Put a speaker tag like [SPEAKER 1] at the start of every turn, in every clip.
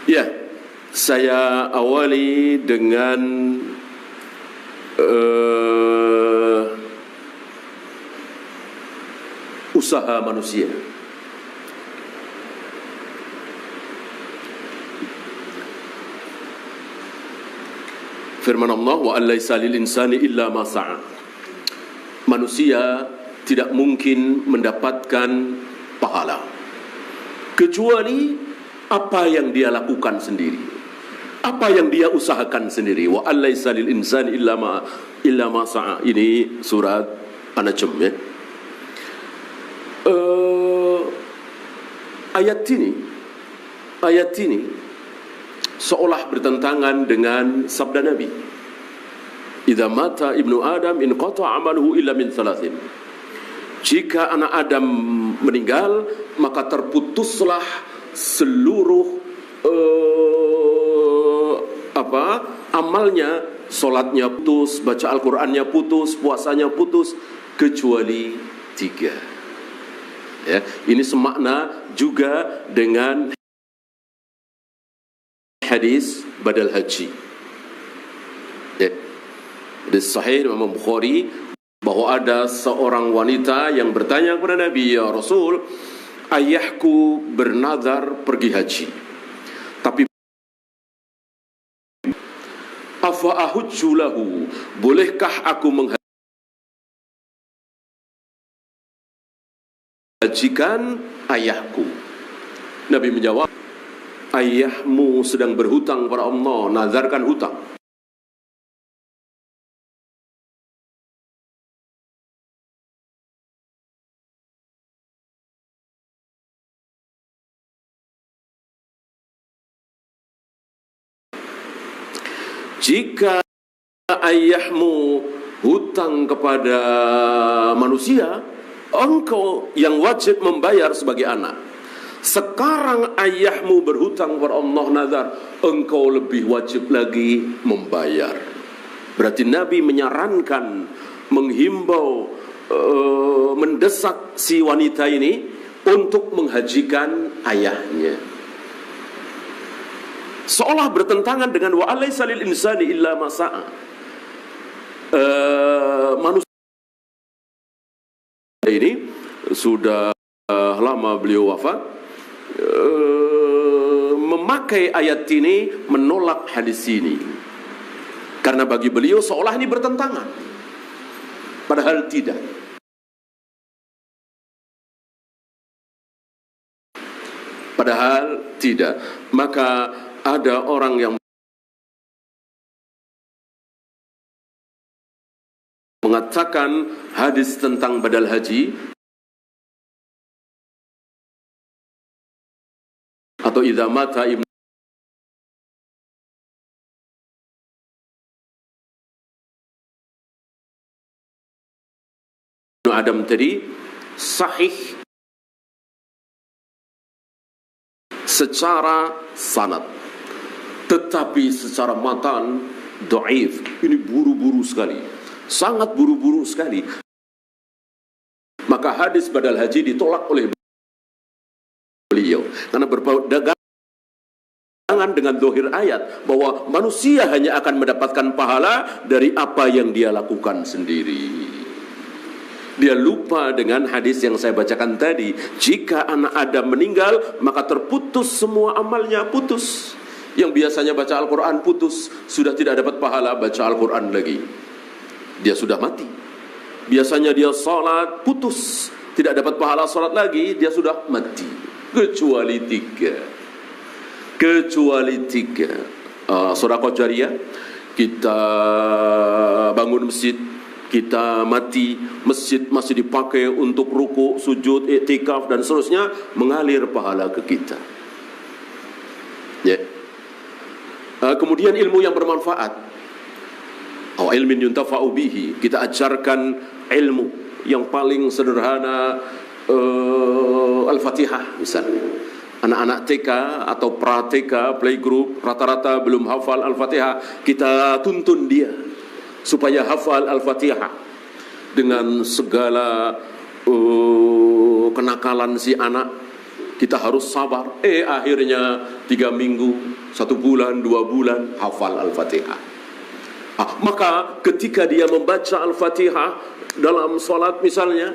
[SPEAKER 1] Ya, saya awali dengan usaha manusia. Firman Allah, wa allaisa lil insani illa ma sa'a. Manusia tidak mungkin mendapatkan pahala kecuali apa yang dia lakukan sendiri, apa yang dia usahakan sendiri. Wa allaisa lil insani illa ma sa'a. Ini surat An-Najm, ya. Ayat ini seolah bertentangan dengan sabda Nabi, idza mata ibnu adam in qata amaluhu illa min thalathin. Jika anak Adam meninggal, maka terputuslah seluruh amalnya. Solatnya putus, baca Al-Qur'annya putus, puasanya putus, kecuali 3. Ya, ini semakna juga dengan hadis badal haji. Ya. Di Sahih Imam Bukhari bahwa ada seorang wanita yang bertanya kepada Nabi, ya Rasul, ayahku bernazar pergi haji, tapi afa ahujju lahu, bolehkah aku menghajikan ayahku? Nabi menjawab, ayahmu sedang berhutang kepada Allah, nazarkan hutang. Jika ayahmu hutang kepada manusia, engkau yang wajib membayar sebagai anak. Sekarang ayahmu berhutang kepada Allah, nazar, engkau lebih wajib lagi membayar. Berarti Nabi menyarankan, menghimbau, mendesak si wanita ini untuk menghajikan ayahnya. Seolah bertentangan dengan wa alaisa lil insani illa ma sa'a. Manusia ini sudah lama beliau wafat, memakai ayat ini menolak hadis ini, karena bagi beliau seolah ini bertentangan, padahal tidak. Maka ada orang yang mengatakan hadis tentang badal haji atau idza mata ibnu Adam tadi sahih secara sanad, tetapi secara matan dhaif. Ini buru-buru sekali, sangat buru-buru sekali. Maka hadis badal haji ditolak oleh beliau karena berpegangan dengan zahir ayat bahwa manusia hanya akan mendapatkan pahala dari apa yang dia lakukan sendiri. Dia lupa dengan hadis yang saya bacakan tadi, jika anak Adam meninggal maka terputus semua amalnya, putus. Yang biasanya baca Al-Quran putus, sudah tidak dapat pahala baca Al-Quran lagi, dia sudah mati. Biasanya dia salat putus, tidak dapat pahala salat lagi, dia sudah mati. Kecuali tiga. Sedekah jariyah, kita bangun masjid, kita mati, masjid masih dipakai untuk ruku, sujud, iktikaf dan seterusnya, mengalir pahala ke kita. Ya. Kemudian ilmu yang bermanfaat, ilmin yuntafa'u bihi, kita ajarkan ilmu yang paling sederhana, Al-Fatihah misalnya. Anak-anak TK atau pra-TK, playgroup, rata-rata belum hafal Al-Fatihah, kita tuntun dia supaya hafal Al-Fatihah dengan segala kenakalan si anak. Kita harus sabar. Akhirnya 3 minggu, 1 bulan, 2 bulan, hafal Al-Fatihah. Maka ketika dia membaca Al-Fatihah dalam sholat misalnya,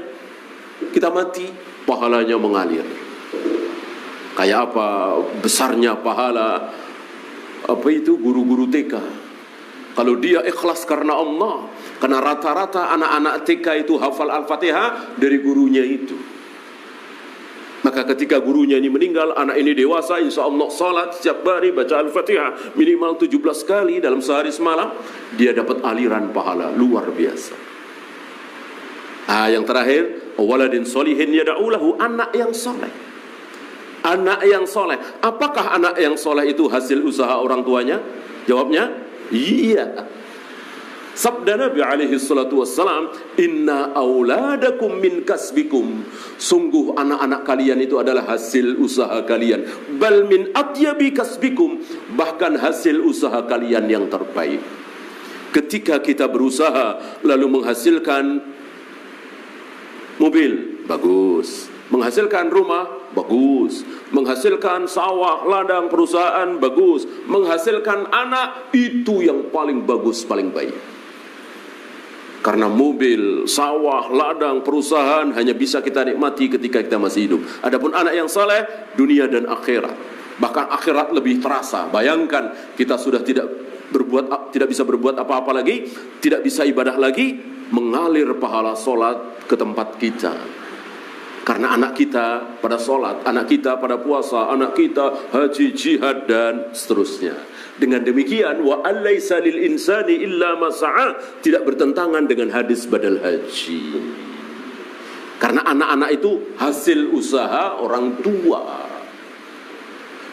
[SPEAKER 1] kita mati, pahalanya mengalir. Kayak apa besarnya pahala guru-guru TK. Kalau dia ikhlas karena Allah, karena rata-rata anak-anak TK itu hafal Al-Fatihah dari gurunya itu. Maka ketika gurunya ini meninggal, anak ini dewasa, insya Allah salat setiap hari baca Al-Fatihah minimal 17 kali dalam sehari semalam, dia dapat aliran pahala luar biasa. Yang terakhir, waladin solihin yada'ulahu, anak yang soleh. Anak yang soleh. Apakah anak yang soleh itu hasil usaha orang tuanya? Jawabnya, iya. Sabda Nabi alaihi salatu wassalam, inna auladakum min kasbikum, sungguh anak-anak kalian itu adalah hasil usaha kalian. Bal min atyabi kasbikum, bahkan hasil usaha kalian yang terbaik. Ketika kita berusaha lalu menghasilkan mobil, bagus. Menghasilkan rumah, bagus. Menghasilkan sawah, ladang, perusahaan, bagus. Menghasilkan anak, itu yang paling bagus, paling baik. Karena mobil, sawah, ladang, perusahaan hanya bisa kita nikmati ketika kita masih hidup. Adapun anak yang saleh, dunia dan akhirat. Bahkan akhirat lebih terasa. Bayangkan kita sudah tidak bisa berbuat apa-apa lagi, tidak bisa ibadah lagi, mengalir pahala solat ke tempat kita. Karena anak kita pada solat, anak kita pada puasa, anak kita haji, jihad, dan seterusnya. Dengan demikian, wa alaysa lil insani illa ma sa'a, tidak bertentangan dengan hadis badal haji. Karena anak-anak itu hasil usaha orang tua.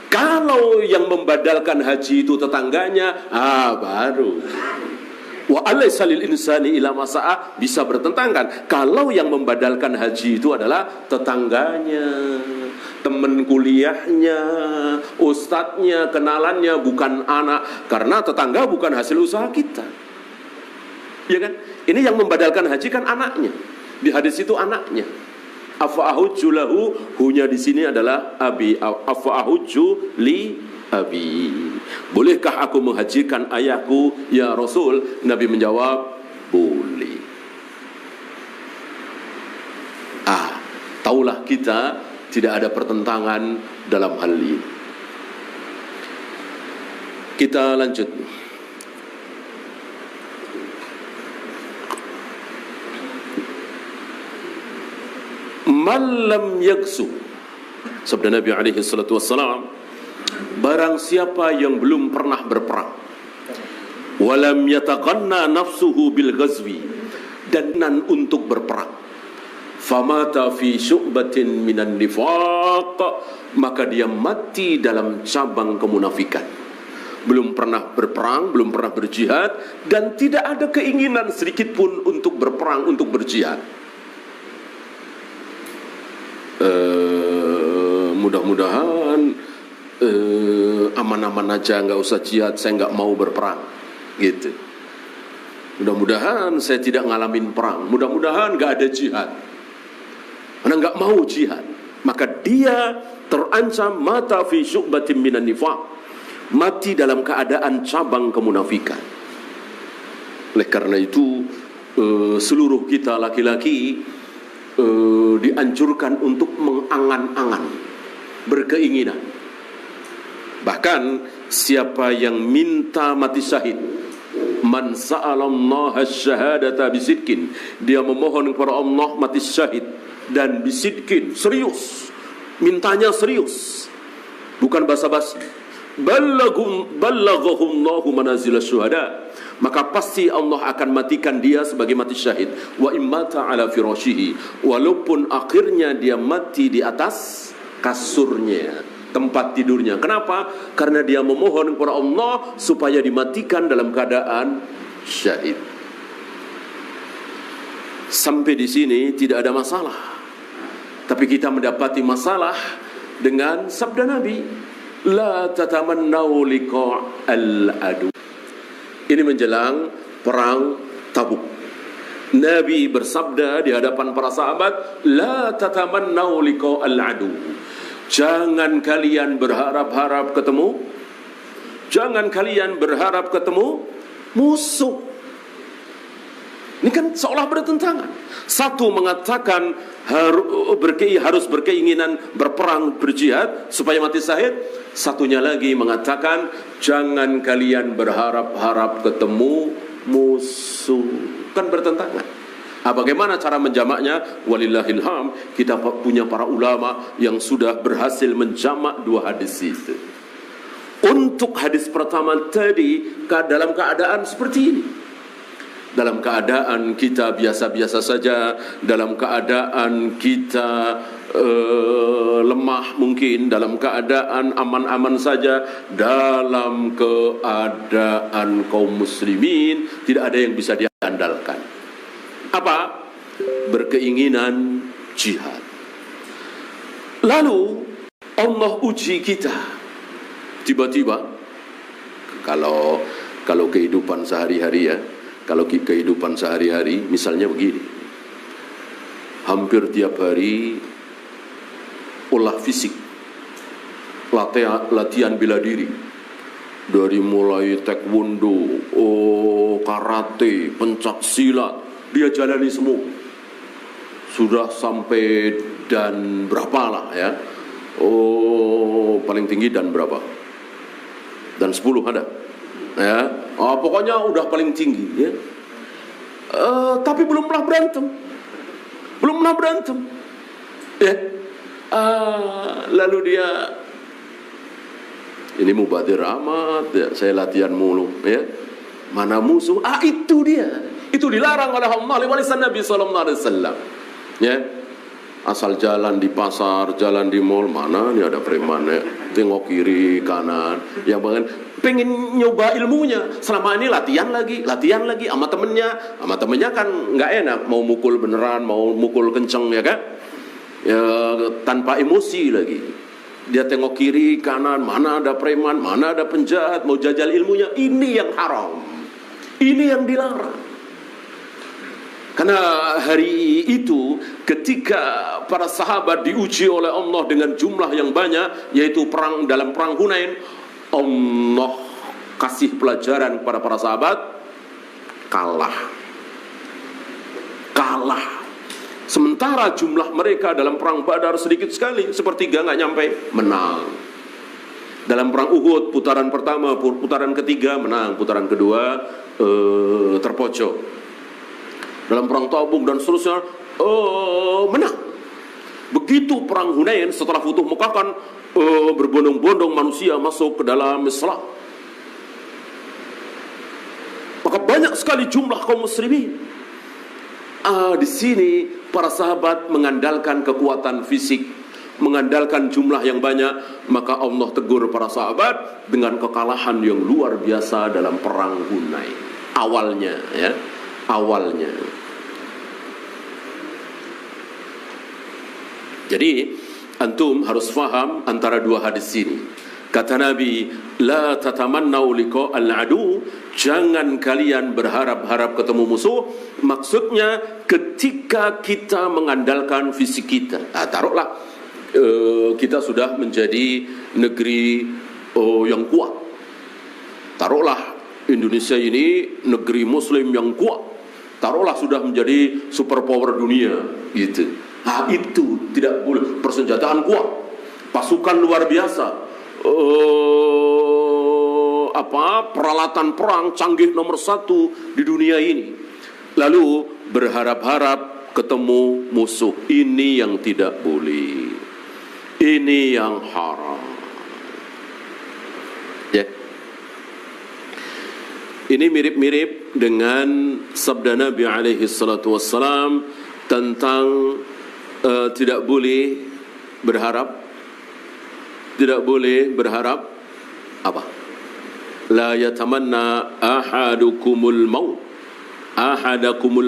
[SPEAKER 1] Kalau yang membadalkan haji itu tetangganya, baru. Wa alaysa lil insani illa ma sa'a, bisa bertentangan. Kalau yang membadalkan haji itu adalah tetangganya, teman kuliahnya, ustadznya, kenalannya, bukan anak. Karena tetangga bukan hasil usaha kita, ya kan? Ini yang membadalkan haji kan anaknya. Di hadis itu anaknya. Afa ahujju lahu, hunya di sini adalah abi. Afa ahujju li abi. Bolehkah aku menghajikan ayahku ya Rasul? Nabi menjawab, boleh. Taulah kita tidak ada pertentangan dalam hal ini. Kita lanjut. Man lam yaksu, sabda Nabi alaihi salatu wassalam, barang siapa yang belum pernah berperang, walam yataqanna nafsuhu bil ghazwi, dan untuk berperang, famata fi syu'batin minan nifaq, maka dia mati dalam cabang kemunafikan. Belum pernah berperang, belum pernah berjihad, dan tidak ada keinginan sedikit pun untuk berperang, untuk berjihad. Mudah-mudahan aman-aman aja, nggak usah jihad, saya nggak mau berperang, gitu. Mudah-mudahan saya tidak ngalamin perang, mudah-mudahan nggak ada jihad, karena nggak mau jihad, maka dia terancam mata fi syu'batin minan nifaq, mati dalam keadaan cabang kemunafikan. Oleh karena itu seluruh kita laki-laki dianjurkan untuk mengangan-angan, berkeinginan. Bahkan siapa yang minta mati syahid, man sa'alallaha syahadata bisidkin, dia memohon kepada Allah mati syahid dan bisidkin, serius, mintanya serius, bukan basa-basi. Ballaghahumullahu manazil syuhada, maka pasti Allah akan matikan dia sebagai mati syahid. Wa immata ala firashihi, walaupun akhirnya dia mati di atas kasurnya, tempat tidurnya. Kenapa? Karena dia memohon kepada Allah supaya dimatikan dalam keadaan syahid. Sampai di sini tidak ada masalah. Tapi kita mendapati masalah dengan sabda Nabi, la tatamannau liqa' al-adu. Ini menjelang perang Tabuk. Nabi bersabda di hadapan para sahabat, la tatamannau liqa' al-adu, Jangan kalian berharap-harap ketemu, jangan kalian berharap ketemu musuh. Ini kan seolah bertentangan. Satu mengatakan harus berkeinginan berperang, berjihad supaya mati syahid. Satunya lagi mengatakan jangan kalian berharap-harap ketemu musuh. Kan bertentangan. Bagaimana cara menjamaknya? Walillahil hamd, kita punya para ulama yang sudah berhasil menjamak dua hadis itu. Untuk hadis pertama tadi, dalam keadaan seperti ini, dalam keadaan kita biasa-biasa saja, dalam keadaan kita lemah mungkin, dalam keadaan aman-aman saja, dalam keadaan kaum muslimin tidak ada yang bisa diandalkan. Apa? Berkeinginan jihad. Lalu Allah uji kita. Tiba-tiba kalau kehidupan sehari-hari ya, kalau kehidupan sehari-hari misalnya begini. Hampir tiap hari olah fisik, latihan bela diri. Dari mulai taekwondo, karate, pencak silat, dia jalani semua. Sudah sampai dan berapa lah ya. Paling tinggi dan berapa? Dan 10 ada. Ya. Pokoknya udah paling tinggi ya. Tapi belum pernah berantem. Belum pernah berantem. Ya. Lalu dia ini mubadir amat ya, saya latihan mulu ya. Mana musuh? Itu dia. Itu dilarang oleh Allah lewat lisan Nabi sallallahu alaihi wasallam. Ya. Asal jalan di pasar, jalan di mall, mana nih ada preman ya. Tengok kiri kanan, yang pengen nyoba ilmunya. Selama ini latihan lagi sama temennya kan nggak enak, mau mukul beneran, mau mukul kenceng ya kan, ya, tanpa emosi lagi. Dia tengok kiri kanan, mana ada preman, mana ada penjahat, mau jajal ilmunya. Ini yang haram, ini yang dilarang. Karena hari itu ketika para sahabat diuji oleh Allah dengan jumlah yang banyak, yaitu dalam perang Hunain, Allah kasih pelajaran kepada para sahabat, kalah. Sementara jumlah mereka dalam perang Badar sedikit sekali, sepertiga nggak nyampe, menang. Dalam perang Uhud putaran pertama, putaran ketiga menang, putaran kedua terpojok. Dalam perang Tabuk dan seterusnya menang. Begitu perang Hunain, setelah Futuh Mekah kan berbondong-bondong manusia masuk ke dalam Islam. Maka banyak sekali jumlah kaum muslimin. Di sini para sahabat mengandalkan kekuatan fisik, mengandalkan jumlah yang banyak, maka Allah tegur para sahabat dengan kekalahan yang luar biasa dalam perang Hunain. Awalnya ya. Jadi antum harus faham antara dua hadis ini. Kata Nabi, la tatamannau liqa al-adu, jangan kalian berharap-harap ketemu musuh. Maksudnya ketika kita mengandalkan fisik kita. Taruhlah kita sudah menjadi negeri yang kuat. Taruhlah Indonesia ini negeri muslim yang kuat. Taruhlah sudah menjadi superpower dunia gitu. Itu tidak boleh. Persenjataan kuat, pasukan luar biasa, peralatan perang canggih nomor 1 di dunia ini. Lalu berharap-harap ketemu musuh. Ini yang tidak boleh. Ini yang haram. Ya. Ini mirip-mirip dengan sabda Nabi alaihi salatu wassalam tentang tidak boleh berharap. Tidak boleh berharap apa? La yatamanna ahadakumul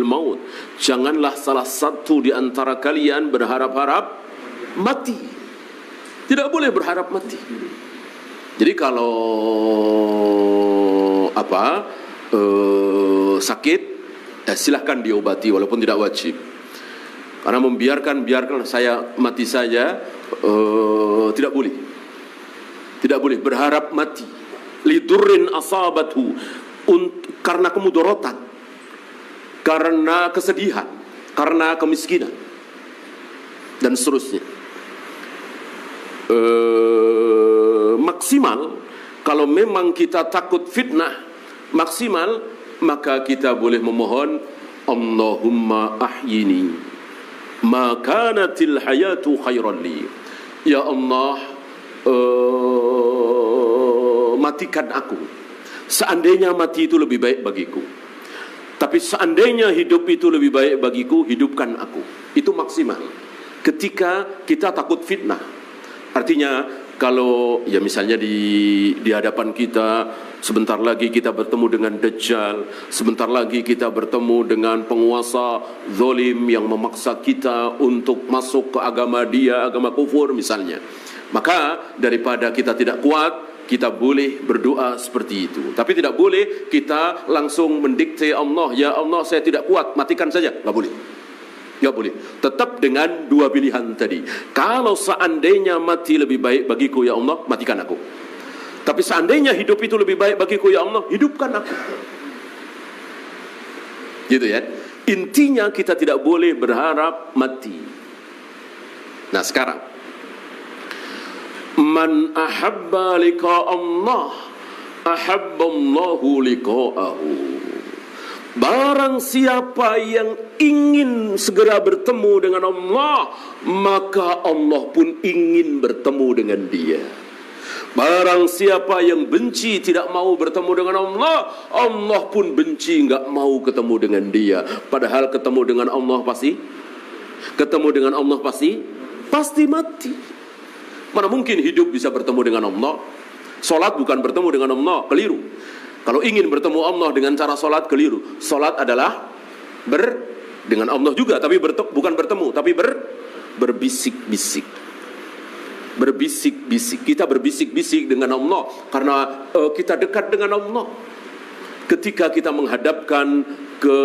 [SPEAKER 1] maut. Janganlah salah satu di antara kalian berharap-harap mati. Tidak boleh berharap mati. Jadi kalau sakit, silahkan diobati walaupun tidak wajib. Karena membiarkan saya mati saja, tidak boleh berharap mati lidurrin asabathu, karena kemudorotan, karena kesedihan, karena kemiskinan dan seterusnya. Maksimal kalau memang kita takut fitnah, maksimal maka kita boleh memohon Allahumma ahyini ma kanatil hayatu khairan li. Ya Allah, matikan aku seandainya mati itu lebih baik bagiku, tapi seandainya hidup itu lebih baik bagiku, hidupkan aku. Itu maksimal ketika kita takut fitnah. Artinya kalau ya misalnya di hadapan kita sebentar lagi kita bertemu dengan Dajjal, sebentar lagi kita bertemu dengan penguasa zalim yang memaksa kita untuk masuk ke agama dia, agama kufur misalnya. Maka daripada kita tidak kuat, kita boleh berdoa seperti itu. Tapi tidak boleh kita langsung mendikte Allah, ya Allah saya tidak kuat, matikan saja. Nggak boleh. Nggak boleh. Tetap dengan dua pilihan tadi. Kalau seandainya mati lebih baik bagiku ya Allah, matikan aku. Tapi seandainya hidup itu lebih baik bagiku ya Allah, hidupkan aku. Gitu ya. Intinya kita tidak boleh berharap mati. Nah sekarang, man ahabba liqa Allah, ahabballahu liqa'ahu. Barang siapa yang ingin segera bertemu dengan Allah, maka Allah pun ingin bertemu dengan dia. Barang siapa yang benci tidak mau bertemu dengan Allah, Allah pun benci, enggak mau ketemu dengan dia. Padahal ketemu dengan Allah pasti mati. Mana mungkin hidup bisa bertemu dengan Allah? Salat bukan bertemu dengan Allah, keliru. Kalau ingin bertemu Allah dengan cara salat, keliru. Salat adalah dengan Allah juga, tapi bukan bertemu, tapi berbisik-bisik. Berbisik-bisik. Kita berbisik-bisik dengan Allah karena kita dekat dengan Allah. Ketika kita menghadapkan ke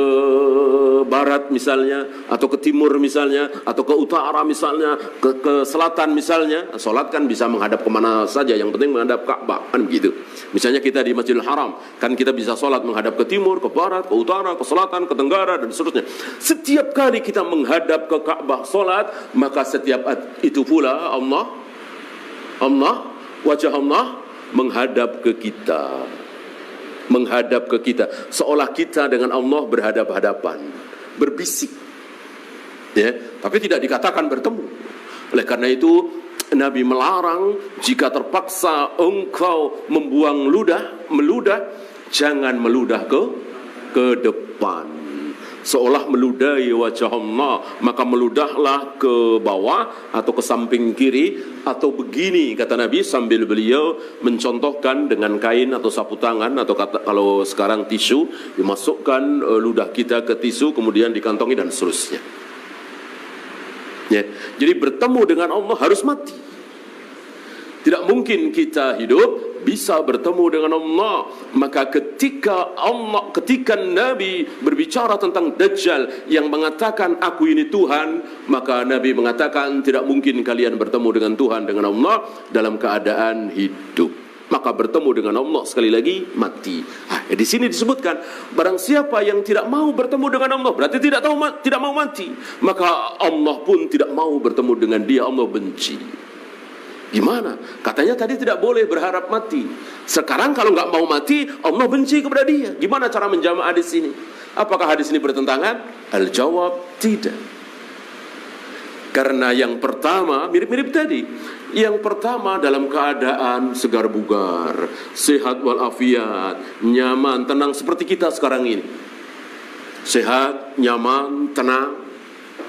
[SPEAKER 1] barat misalnya, atau ke timur misalnya, atau ke utara misalnya, ke selatan misalnya, salat kan bisa menghadap kemana saja, yang penting menghadap Ka'bah, kan begitu. Misalnya kita di Masjidil Haram, kan kita bisa salat menghadap ke timur, ke barat, ke utara, ke selatan, ke tenggara, dan seterusnya. Setiap kali kita menghadap ke Ka'bah salat, maka setiap itu pula wajah Allah menghadap ke kita. Seolah kita dengan Allah berhadap-hadapan, berbisik ya, tapi tidak dikatakan bertemu. Oleh karena itu Nabi melarang, jika terpaksa engkau membuang meludah, jangan meludah ke depan, seolah meludahi wajah Allah. Maka meludahlah ke bawah atau ke samping kiri, atau begini kata Nabi sambil beliau mencontohkan dengan kain atau sapu tangan, atau kalau sekarang tisu, dimasukkan ludah kita ke tisu kemudian dikantongi dan seterusnya ya. Jadi bertemu dengan Allah harus mati. Tidak mungkin kita hidup bisa bertemu dengan Allah. Maka ketika Nabi berbicara tentang Dajjal yang mengatakan aku ini Tuhan, maka Nabi mengatakan tidak mungkin kalian bertemu dengan Tuhan, dengan Allah dalam keadaan hidup. Maka bertemu dengan Allah sekali lagi mati. Di sini disebutkan barang siapa yang tidak mau bertemu dengan Allah, berarti tidak mau mati. Maka Allah pun tidak mau bertemu dengan dia, Allah benci. Gimana? Katanya tadi tidak boleh berharap mati. Sekarang kalau nggak mau mati, Allah benci kepada dia. Gimana cara menjama hadis ini? Apakah hadis ini bertentangan? Al-jawab tidak. Karena yang pertama mirip-mirip tadi. Yang pertama dalam keadaan segar bugar, sehat walafiat, nyaman, tenang seperti kita sekarang ini. Sehat, nyaman, tenang.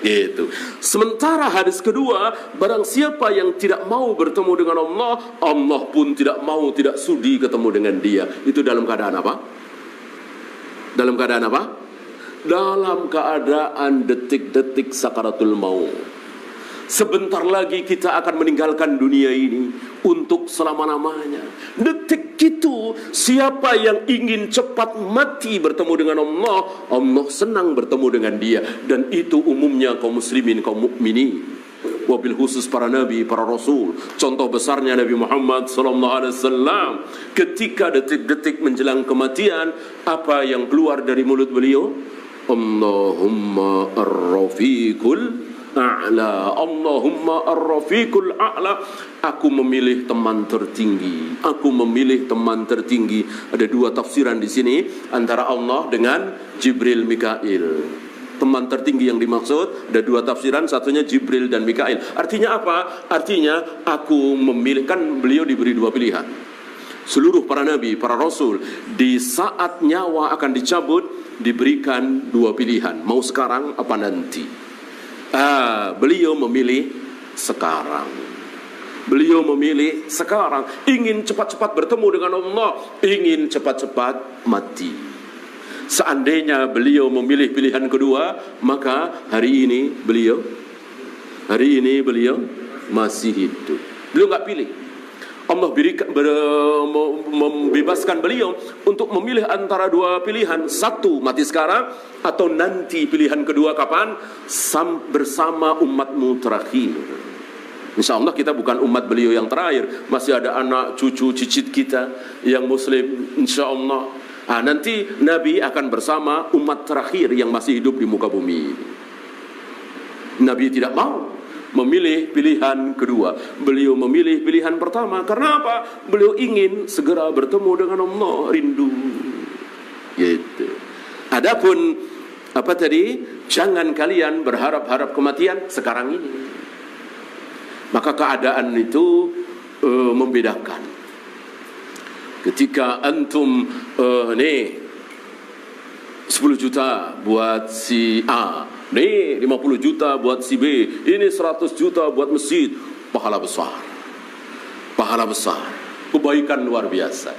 [SPEAKER 1] Gitu. Sementara hadis kedua, barang siapa yang tidak mau bertemu dengan Allah, Allah pun tidak sudi ketemu dengan dia. Itu dalam keadaan apa? Dalam keadaan apa? Dalam keadaan detik-detik sakaratul maut. Sebentar lagi kita akan meninggalkan dunia ini untuk selama-lamanya. Detik itu, siapa yang ingin cepat mati bertemu dengan Allah, Allah senang bertemu dengan dia. Dan itu umumnya kaum muslimin, kaum mukminin. wabil khusus para nabi, para rasul. Contoh besarnya Nabi Muhammad SAW, ketika detik-detik menjelang kematian, apa yang keluar dari mulut beliau? Allahumma ar-rafiqul a'la, Allahumma ar-rafiqul a'la. Aku memilih teman tertinggi. Aku memilih teman tertinggi. Ada dua tafsiran di sini antara Allah dengan Jibril Mikail. Teman tertinggi yang dimaksud ada dua tafsiran, satunya Jibril dan Mikail. Artinya apa? Artinya aku memilih, kan beliau diberi dua pilihan. Seluruh para nabi, para rasul di saat nyawa akan dicabut diberikan dua pilihan, mau sekarang apa nanti. Beliau memilih sekarang. Beliau memilih sekarang, ingin cepat-cepat bertemu dengan Allah, ingin cepat-cepat mati. Seandainya beliau memilih pilihan kedua, maka hari ini beliau masih hidup. Beliau nggak pilih. Allah membebaskan beliau untuk memilih antara dua pilihan. Satu, mati sekarang, atau nanti pilihan kedua kapan? Bersama umatmu terakhir. Insya Allah kita bukan umat beliau yang terakhir. Masih ada anak, cucu, cicit kita yang muslim, insya Allah. Nanti Nabi akan bersama umat terakhir yang masih hidup di muka bumi. Nabi tidak mau memilih pilihan kedua. Beliau memilih pilihan pertama. Karena apa? Beliau ingin segera bertemu dengan Allah, rindu. Gitu. Adapun apa tadi? Jangan kalian berharap-harap kematian sekarang ini. Maka keadaan itu membedakan. Ketika antum 10 juta buat si A, nih 50 juta buat si B, ini 100 juta buat masjid, pahala besar, kebaikan luar biasa.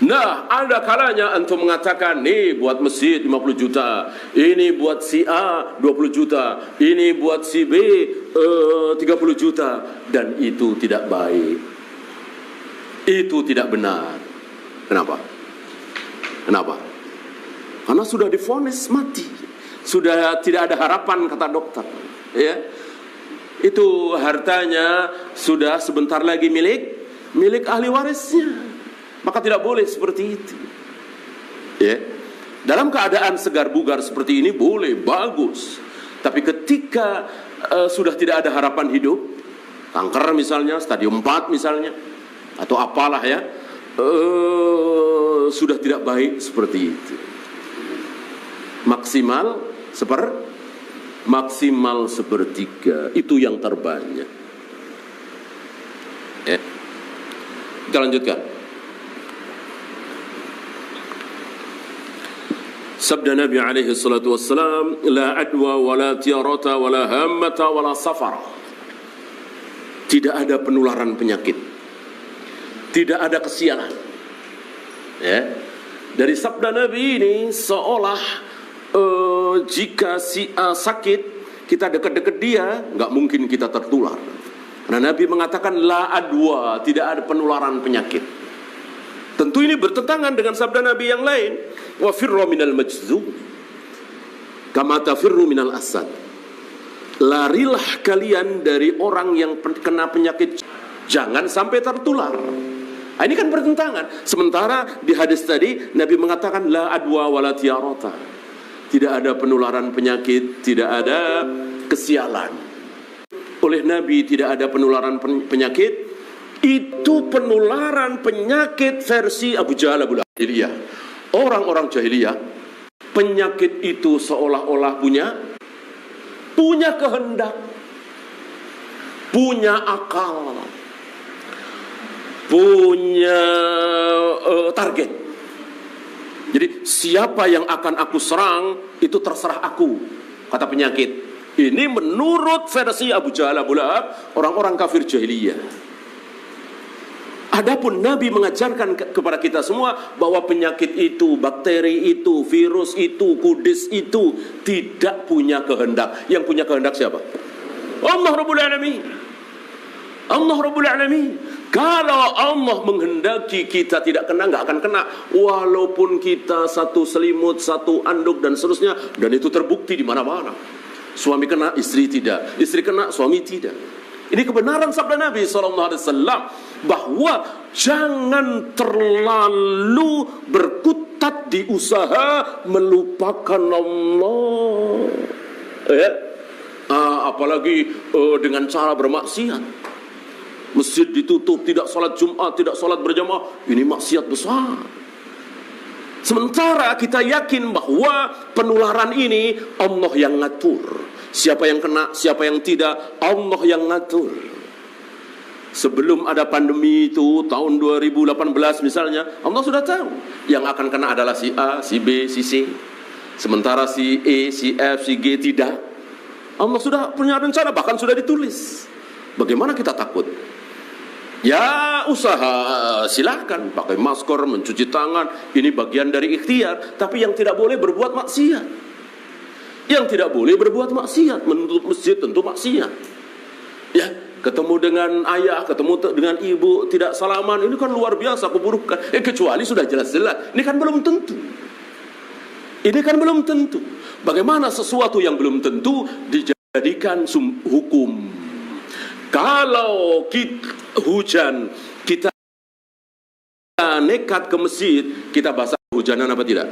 [SPEAKER 1] Nah, ada kalanya antum mengatakan, nih buat masjid 50 juta, ini buat si A 20 juta, ini buat si B 30 juta, dan itu tidak baik, itu tidak benar. Kenapa? Karena sudah divonis mati, sudah tidak ada harapan, kata dokter, ya. Itu hartanya sudah sebentar lagi milik ahli warisnya. Maka tidak boleh seperti itu. Ya. Dalam keadaan segar bugar seperti ini boleh, bagus. Tapi ketika sudah tidak ada harapan hidup, kanker misalnya, stadium 4 misalnya, atau apalah ya, sudah tidak baik seperti itu. Maksimal sepertiga, itu yang terbanyak. Ya. Kita lanjutkan. Sabda Nabi alaihi salatu wassalam, la adwa wala tiarata wala hammata wala safara. Tidak ada penularan penyakit, tidak ada kesialan. Ya. Dari sabda Nabi ini seolah jika si A sakit, kita dekat-dekat dia, nggak mungkin kita tertular. Karena Nabi mengatakan la adwa, tidak ada penularan penyakit. Tentu ini bertentangan dengan sabda Nabi yang lain. Wa firru minal majzum kama tafirru minal asad. Larilah kalian dari orang yang kena penyakit, jangan sampai tertular. Ini kan bertentangan. Sementara di hadis tadi Nabi mengatakan la adwa wala tiarata. Tidak ada penularan penyakit, tidak ada kesialan. Oleh Nabi tidak ada penularan penyakit. Itu penularan penyakit versi Abu Jahal, Abu Jahiliyah. Orang-orang jahiliyah, penyakit itu seolah-olah punya kehendak, punya akal, punya target. Jadi siapa yang akan aku serang, itu terserah aku, kata penyakit. Ini menurut versi Abu Jahal, Abu Lahab, orang-orang kafir jahiliyah. Adapun Nabi mengajarkan kepada kita semua bahwa penyakit itu, bakteri itu, virus itu, kudis itu tidak punya kehendak. Yang punya kehendak siapa? Allah Rabbul Alamin. Allah Rabbul Alamin. Kalau Allah menghendaki kita tidak kena, nggak akan kena. Walaupun kita satu selimut, satu anduk dan seterusnya, dan itu terbukti di mana-mana. Suami kena, istri tidak. Istri kena, suami tidak. Ini kebenaran sabda Nabi SAW bahwa jangan terlalu berkutat di usaha melupakan Allah. Ya. Apalagi dengan cara bermaksiat. Masjid ditutup, tidak sholat Jumat, tidak sholat berjamaah. Ini maksiat besar. Sementara kita yakin bahwa penularan ini Allah yang ngatur. Siapa yang kena, siapa yang tidak, Allah yang ngatur. Sebelum ada pandemi itu, tahun 2018 misalnya, Allah sudah tahu. Yang akan kena adalah si A, si B, si C. Sementara si E, si F, si G tidak. Allah sudah punya rencana, bahkan sudah ditulis. Bagaimana kita takut? Ya usaha, silahkan pakai masker, mencuci tangan, ini bagian dari ikhtiar. Tapi yang tidak boleh berbuat maksiat. Yang tidak boleh berbuat maksiat, menutup masjid tentu maksiat. Ya, ketemu dengan ayah, ketemu dengan ibu, tidak salaman, ini kan luar biasa keburukan. Kecuali sudah jelas-jelas, ini kan belum tentu. Ini kan belum tentu. Bagaimana sesuatu yang belum tentu dijadikan hukum? Kalau hujan, kita nekat ke masjid, kita basah hujanan apa tidak?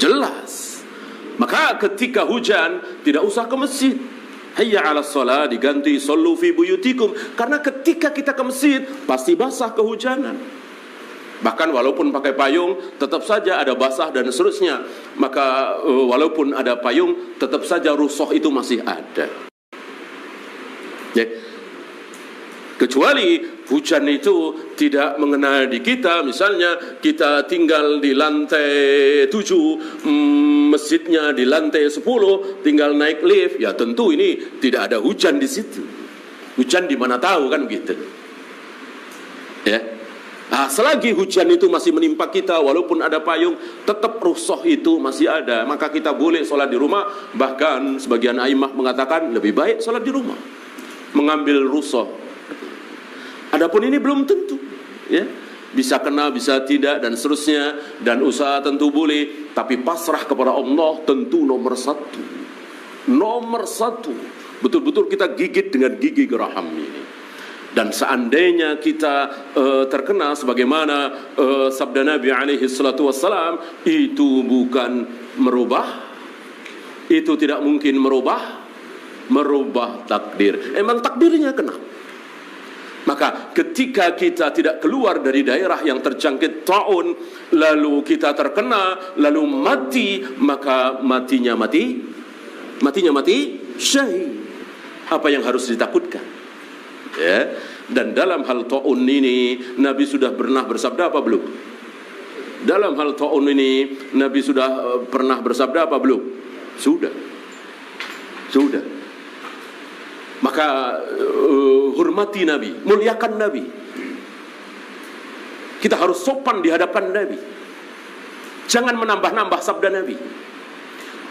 [SPEAKER 1] Jelas. Maka ketika hujan, tidak usah ke masjid. Hayya 'alas shalah diganti sallu fi buyutikum. Karena ketika kita ke masjid, pasti basah kehujanan. Bahkan walaupun pakai payung, tetap saja ada basah dan seterusnya. Maka walaupun ada payung, tetap saja rusuh itu masih ada. Ya. Kecuali hujan itu tidak mengenal di kita. Misalnya kita tinggal di lantai 7, masjidnya di lantai 10, tinggal naik lift, ya tentu ini tidak ada hujan di situ. Hujan di mana tahu kan gitu. Ya. Nah, selagi hujan itu masih menimpa kita, walaupun ada payung, tetap rusuh itu masih ada. Maka kita boleh sholat di rumah. Bahkan sebagian aimah mengatakan lebih baik sholat di rumah, mengambil rusuh. Adapun ini belum tentu, ya, bisa kena, bisa tidak, dan seterusnya. Dan usaha tentu boleh, tapi pasrah kepada Allah tentu nomor satu. Nomor satu, betul-betul kita gigit dengan gigi geraham ini. Dan seandainya kita terkena sebagaimana sabda Nabi alaihi salatu wassalam, itu bukan merubah, itu tidak mungkin merubah takdir. Emang takdirnya kena. Maka ketika kita tidak keluar dari daerah yang terjangkit taun, lalu kita terkena, lalu mati, maka matinya mati syahid. Apa yang harus ditakutkan? Ya. Dan dalam hal taun ini Nabi sudah pernah bersabda apa belum? Dalam hal taun ini Nabi sudah pernah bersabda apa belum? Sudah. Maka hormati Nabi, muliakan Nabi. Kita harus sopan di hadapan Nabi. Jangan menambah-nambah sabda Nabi.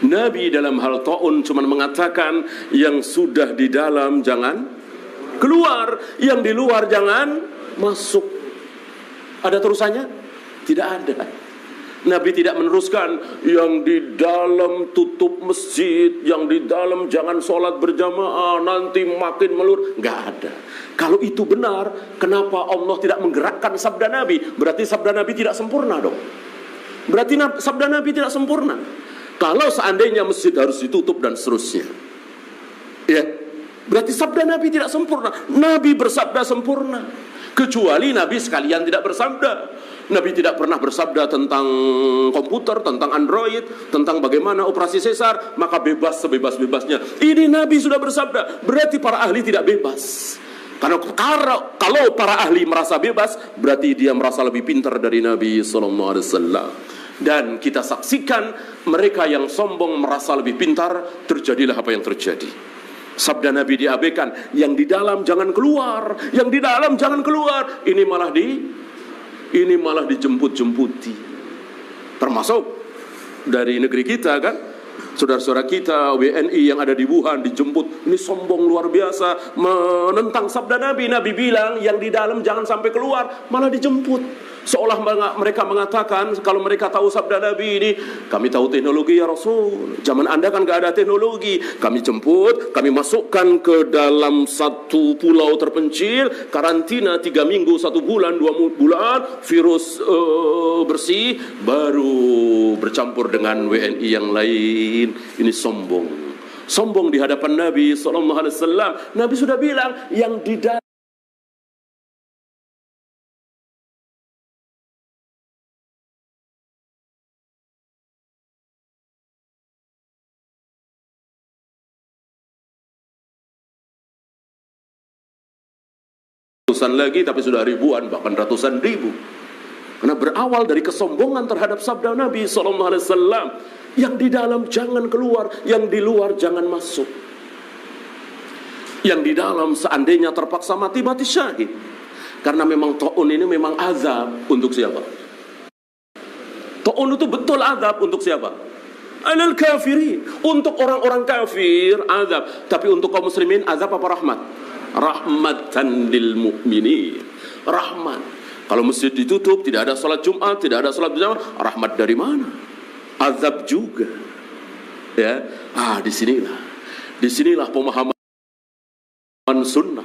[SPEAKER 1] Nabi dalam hal ta'un cuma mengatakan yang sudah di dalam jangan keluar, yang di luar jangan masuk. Ada terusannya? Tidak ada. Nabi tidak meneruskan yang di dalam tutup masjid, yang di dalam jangan sholat berjamaah, nanti makin melur. Enggak ada. Kalau itu benar, kenapa Allah tidak menggerakkan sabda Nabi? Berarti sabda Nabi tidak sempurna dong. Berarti sabda Nabi tidak sempurna. Kalau seandainya masjid harus ditutup dan seterusnya, ya, berarti sabda Nabi tidak sempurna. Nabi bersabda sempurna. Kecuali Nabi sekalian tidak bersabda. Nabi tidak pernah bersabda tentang komputer, tentang Android, tentang bagaimana operasi sesar, maka bebas sebebas-bebasnya. Ini Nabi sudah bersabda, berarti para ahli tidak bebas. Karena kalau para ahli merasa bebas, berarti dia merasa lebih pintar dari Nabi SAW. Dan kita saksikan mereka yang sombong merasa lebih pintar, terjadilah apa yang terjadi. Sabda Nabi diabaikan, yang di dalam jangan keluar, yang di dalam jangan keluar. Ini malah dijemput-jemputi. Termasuk dari negeri kita kan, saudara-saudara kita WNI yang ada di Wuhan dijemput. Ini sombong luar biasa menentang sabda Nabi. Nabi bilang yang di dalam jangan sampai keluar, malah dijemput. Seolah mereka mengatakan, kalau mereka tahu sabda Nabi ini, kami tahu teknologi ya Rasul. Zaman Anda kan gak ada teknologi. Kami jemput, kami masukkan ke dalam satu pulau terpencil, karantina 3 minggu, 1 bulan, 2 bulan, virus bersih, baru bercampur dengan WNI yang lain. Ini sombong. Sombong di hadapan Nabi SAW. Nabi sudah bilang, yang di dalam ratusan lagi, tapi sudah ribuan, bahkan ratusan ribu. Karena berawal dari kesombongan terhadap sabda Nabi SAW, yang di dalam jangan keluar, yang di luar jangan masuk. Yang di dalam seandainya terpaksa mati, mati syahid. Karena memang ta'un ini memang azab untuk siapa? Ta'un itu betul azab untuk siapa? Alal kafirin, untuk orang-orang kafir azab. Tapi untuk kaum muslimin azab apa rahmat? Rahmatan lil mu'minin. Rahmat. Kalau masjid ditutup, tidak ada salat Jumat, tidak ada salat berjamaah, rahmat dari mana? Azab juga. Ya. Disinilah pemahaman sunnah.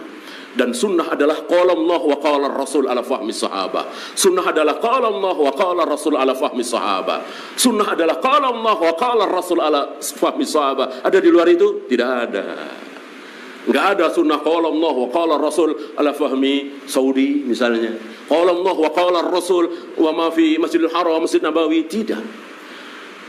[SPEAKER 1] Dan sunnah adalah qala Allah wa qala Rasul ala fahmi sahabah. Sunnah adalah qala Allah wa qala Rasul ala fahmi sahabah. Sunnah adalah qala Allah wa qala Rasul ala fahmi sahabah. Ada di luar itu? Tidak ada. Enggak ada sunnah qala Allah wa qala Rasul ala fahmi Saudi misalnya. Qala Allah wa qala Rasul wa ma fi Masjidil Haram, Masjid Nabawi, tidak.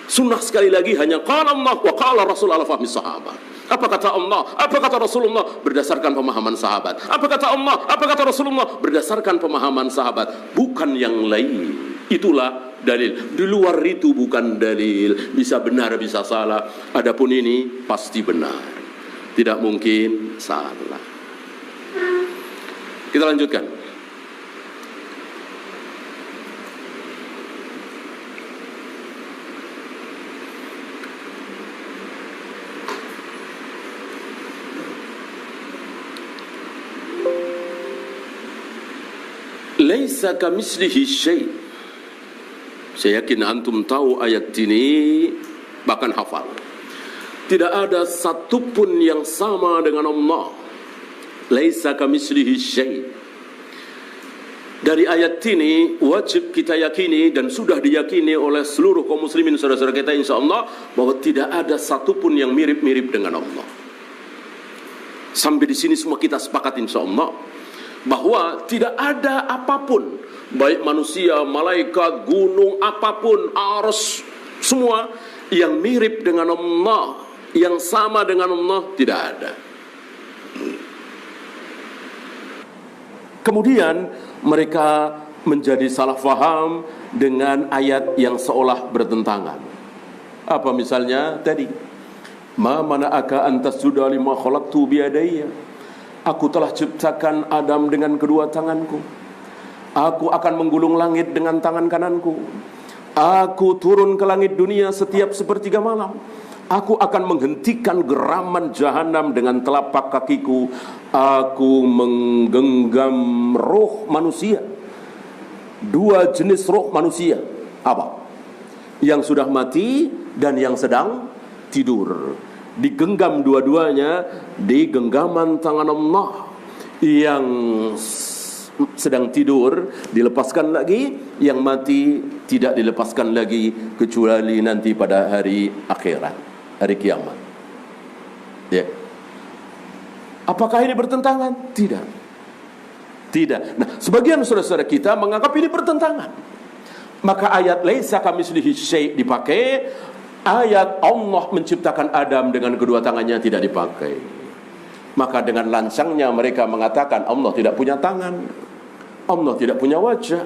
[SPEAKER 1] Sunnah sekali lagi hanya qala Allah wa qala Rasul ala fahmi sahabat. Apa kata Allah, apa kata Rasulullah, berdasarkan pemahaman sahabat. Apa kata Allah, apa kata Rasulullah, berdasarkan pemahaman sahabat, bukan yang lain. Itulah dalil. Di luar itu bukan dalil. Bisa benar, bisa salah. Adapun ini pasti benar. Tidak mungkin salah. Kita lanjutkan. Laisa kamislihi syai'. Saya yakin antum tahu ayat ini, bahkan hafal. Tidak ada satupun yang sama dengan Allah. Laisa kamislihi syai'. Dari ayat ini wajib kita yakini dan sudah diyakini oleh seluruh kaum muslimin saudara-saudara kita insyaallah bahwa tidak ada satupun yang mirip-mirip dengan Allah. Sampai di sini semua kita sepakat insyaallah bahwa tidak ada apapun, baik manusia, malaikat, gunung, apapun, ars, semua yang mirip dengan Allah, yang sama dengan Allah, tidak ada. Kemudian mereka menjadi salah faham dengan ayat yang seolah bertentangan. Apa misalnya tadi? Ma mana'aka antasjuda lima khalaqtu biyadayya. Aku telah ciptakan Adam dengan kedua tanganku. Aku akan menggulung langit dengan tangan kananku. Aku turun ke langit dunia setiap sepertiga malam. Aku akan menghentikan geraman jahanam dengan telapak kakiku. Aku menggenggam roh manusia. 2 jenis roh manusia. Apa? Yang sudah mati dan yang sedang tidur. Digenggam dua-duanya di genggaman tangan Allah. Yang sedang tidur dilepaskan lagi, yang mati tidak dilepaskan lagi kecuali nanti pada hari akhirat, hari kiamat. Ya. Apakah ini bertentangan? Tidak. Tidak. Nah, sebagian saudara-saudara kita menganggap ini bertentangan. Maka ayat laisa kamitslihi syai' dipakai. Ayat Allah menciptakan Adam dengan kedua tangannya tidak dipakai. Maka dengan lancangnya mereka mengatakan Allah tidak punya tangan, Allah tidak punya wajah,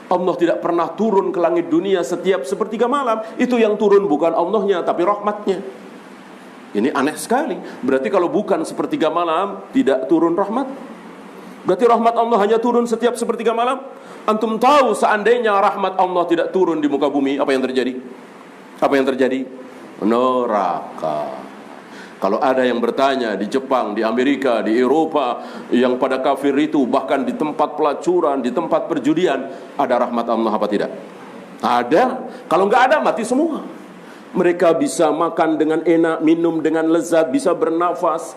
[SPEAKER 1] Allah tidak pernah turun ke langit dunia setiap sepertiga malam. Itu yang turun bukan Allahnya tapi rahmatnya. Ini aneh sekali. Berarti kalau bukan sepertiga malam tidak turun rahmat. Berarti rahmat Allah hanya turun setiap sepertiga malam. Antum tahu seandainya rahmat Allah tidak turun di muka bumi, apa yang terjadi? Apa yang terjadi? Neraka. Kalau ada yang bertanya di Jepang, di Amerika, di Eropa, yang pada kafir itu, bahkan di tempat pelacuran, di tempat perjudian, ada rahmat Allah apa tidak? Ada. Kalau nggak ada, mati semua. Mereka bisa makan dengan enak, minum dengan lezat, bisa bernafas.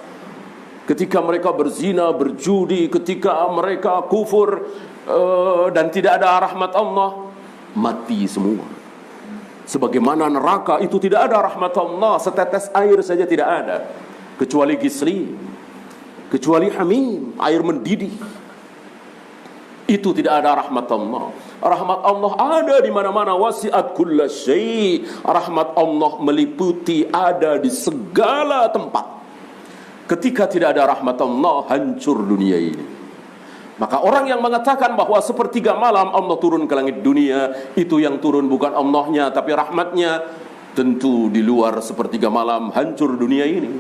[SPEAKER 1] Ketika mereka berzina, berjudi, ketika mereka kufur, dan tidak ada rahmat Allah, mati semua. Sebagaimana neraka itu tidak ada rahmat Allah, setetes air saja tidak ada, kecuali gisli, kecuali hamim, air mendidih. Itu tidak ada rahmat Allah. Rahmat Allah ada di mana-mana, wasi'at kulla syai'. Rahmat Allah meliputi, ada di segala tempat. Ketika tidak ada rahmat Allah, hancur dunia ini. Maka orang yang mengatakan bahwa sepertiga malam Allah turun ke langit dunia, itu yang turun bukan Allahnya tapi rahmatnya, tentu di luar sepertiga malam hancur dunia ini.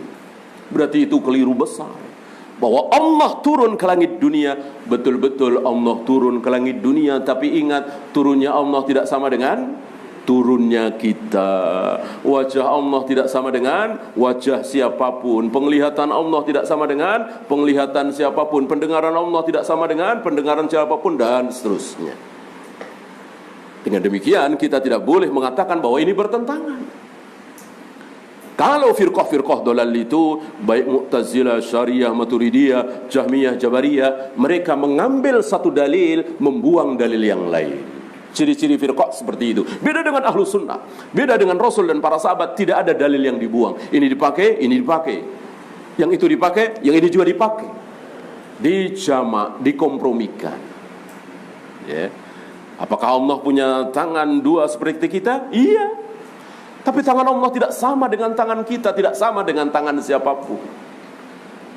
[SPEAKER 1] Berarti itu keliru besar. Bahwa Allah turun ke langit dunia, betul-betul Allah turun ke langit dunia, tapi ingat, turunnya Allah tidak sama dengan turunnya kita. Wajah Allah tidak sama dengan wajah siapapun. Penglihatan Allah tidak sama dengan penglihatan siapapun. Pendengaran Allah tidak sama dengan pendengaran siapapun, dan seterusnya. Dengan demikian kita tidak boleh mengatakan bahwa ini bertentangan. Kalau firqah-firqah dolal itu, baik Mu'tazilah, Syariah, Maturidiyah, Jahmiyah, Jabariyah, mereka mengambil satu dalil, membuang dalil yang lain. Ciri-ciri firqah seperti itu. Beda dengan ahlu sunnah, beda dengan Rasul dan para sahabat. Tidak ada dalil yang dibuang. Ini dipakai, ini dipakai. Yang itu dipakai, yang ini juga dipakai. Dijamak, dikompromikan. Ya. Apakah Allah punya tangan dua seperti kita? Iya. Tapi tangan Allah tidak sama dengan tangan kita, tidak sama dengan tangan siapapun.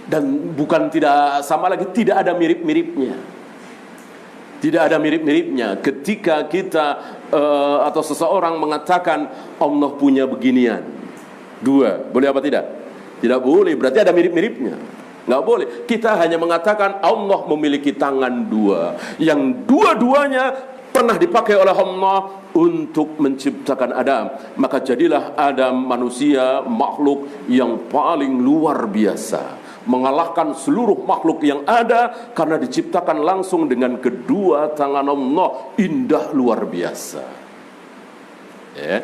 [SPEAKER 1] Dan bukan tidak sama lagi, tidak ada mirip-miripnya. Tidak ada mirip-miripnya. Ketika kita atau seseorang mengatakan Allah punya beginian dua, boleh apa tidak? Tidak boleh, berarti ada mirip-miripnya. Nggak boleh. Kita hanya mengatakan Allah memiliki tangan dua, yang dua-duanya pernah dipakai oleh Allah untuk menciptakan Adam. Maka jadilah Adam manusia, makhluk yang paling luar biasa, mengalahkan seluruh makhluk yang ada karena diciptakan langsung dengan kedua tangan Allah. Indah luar biasa, ya.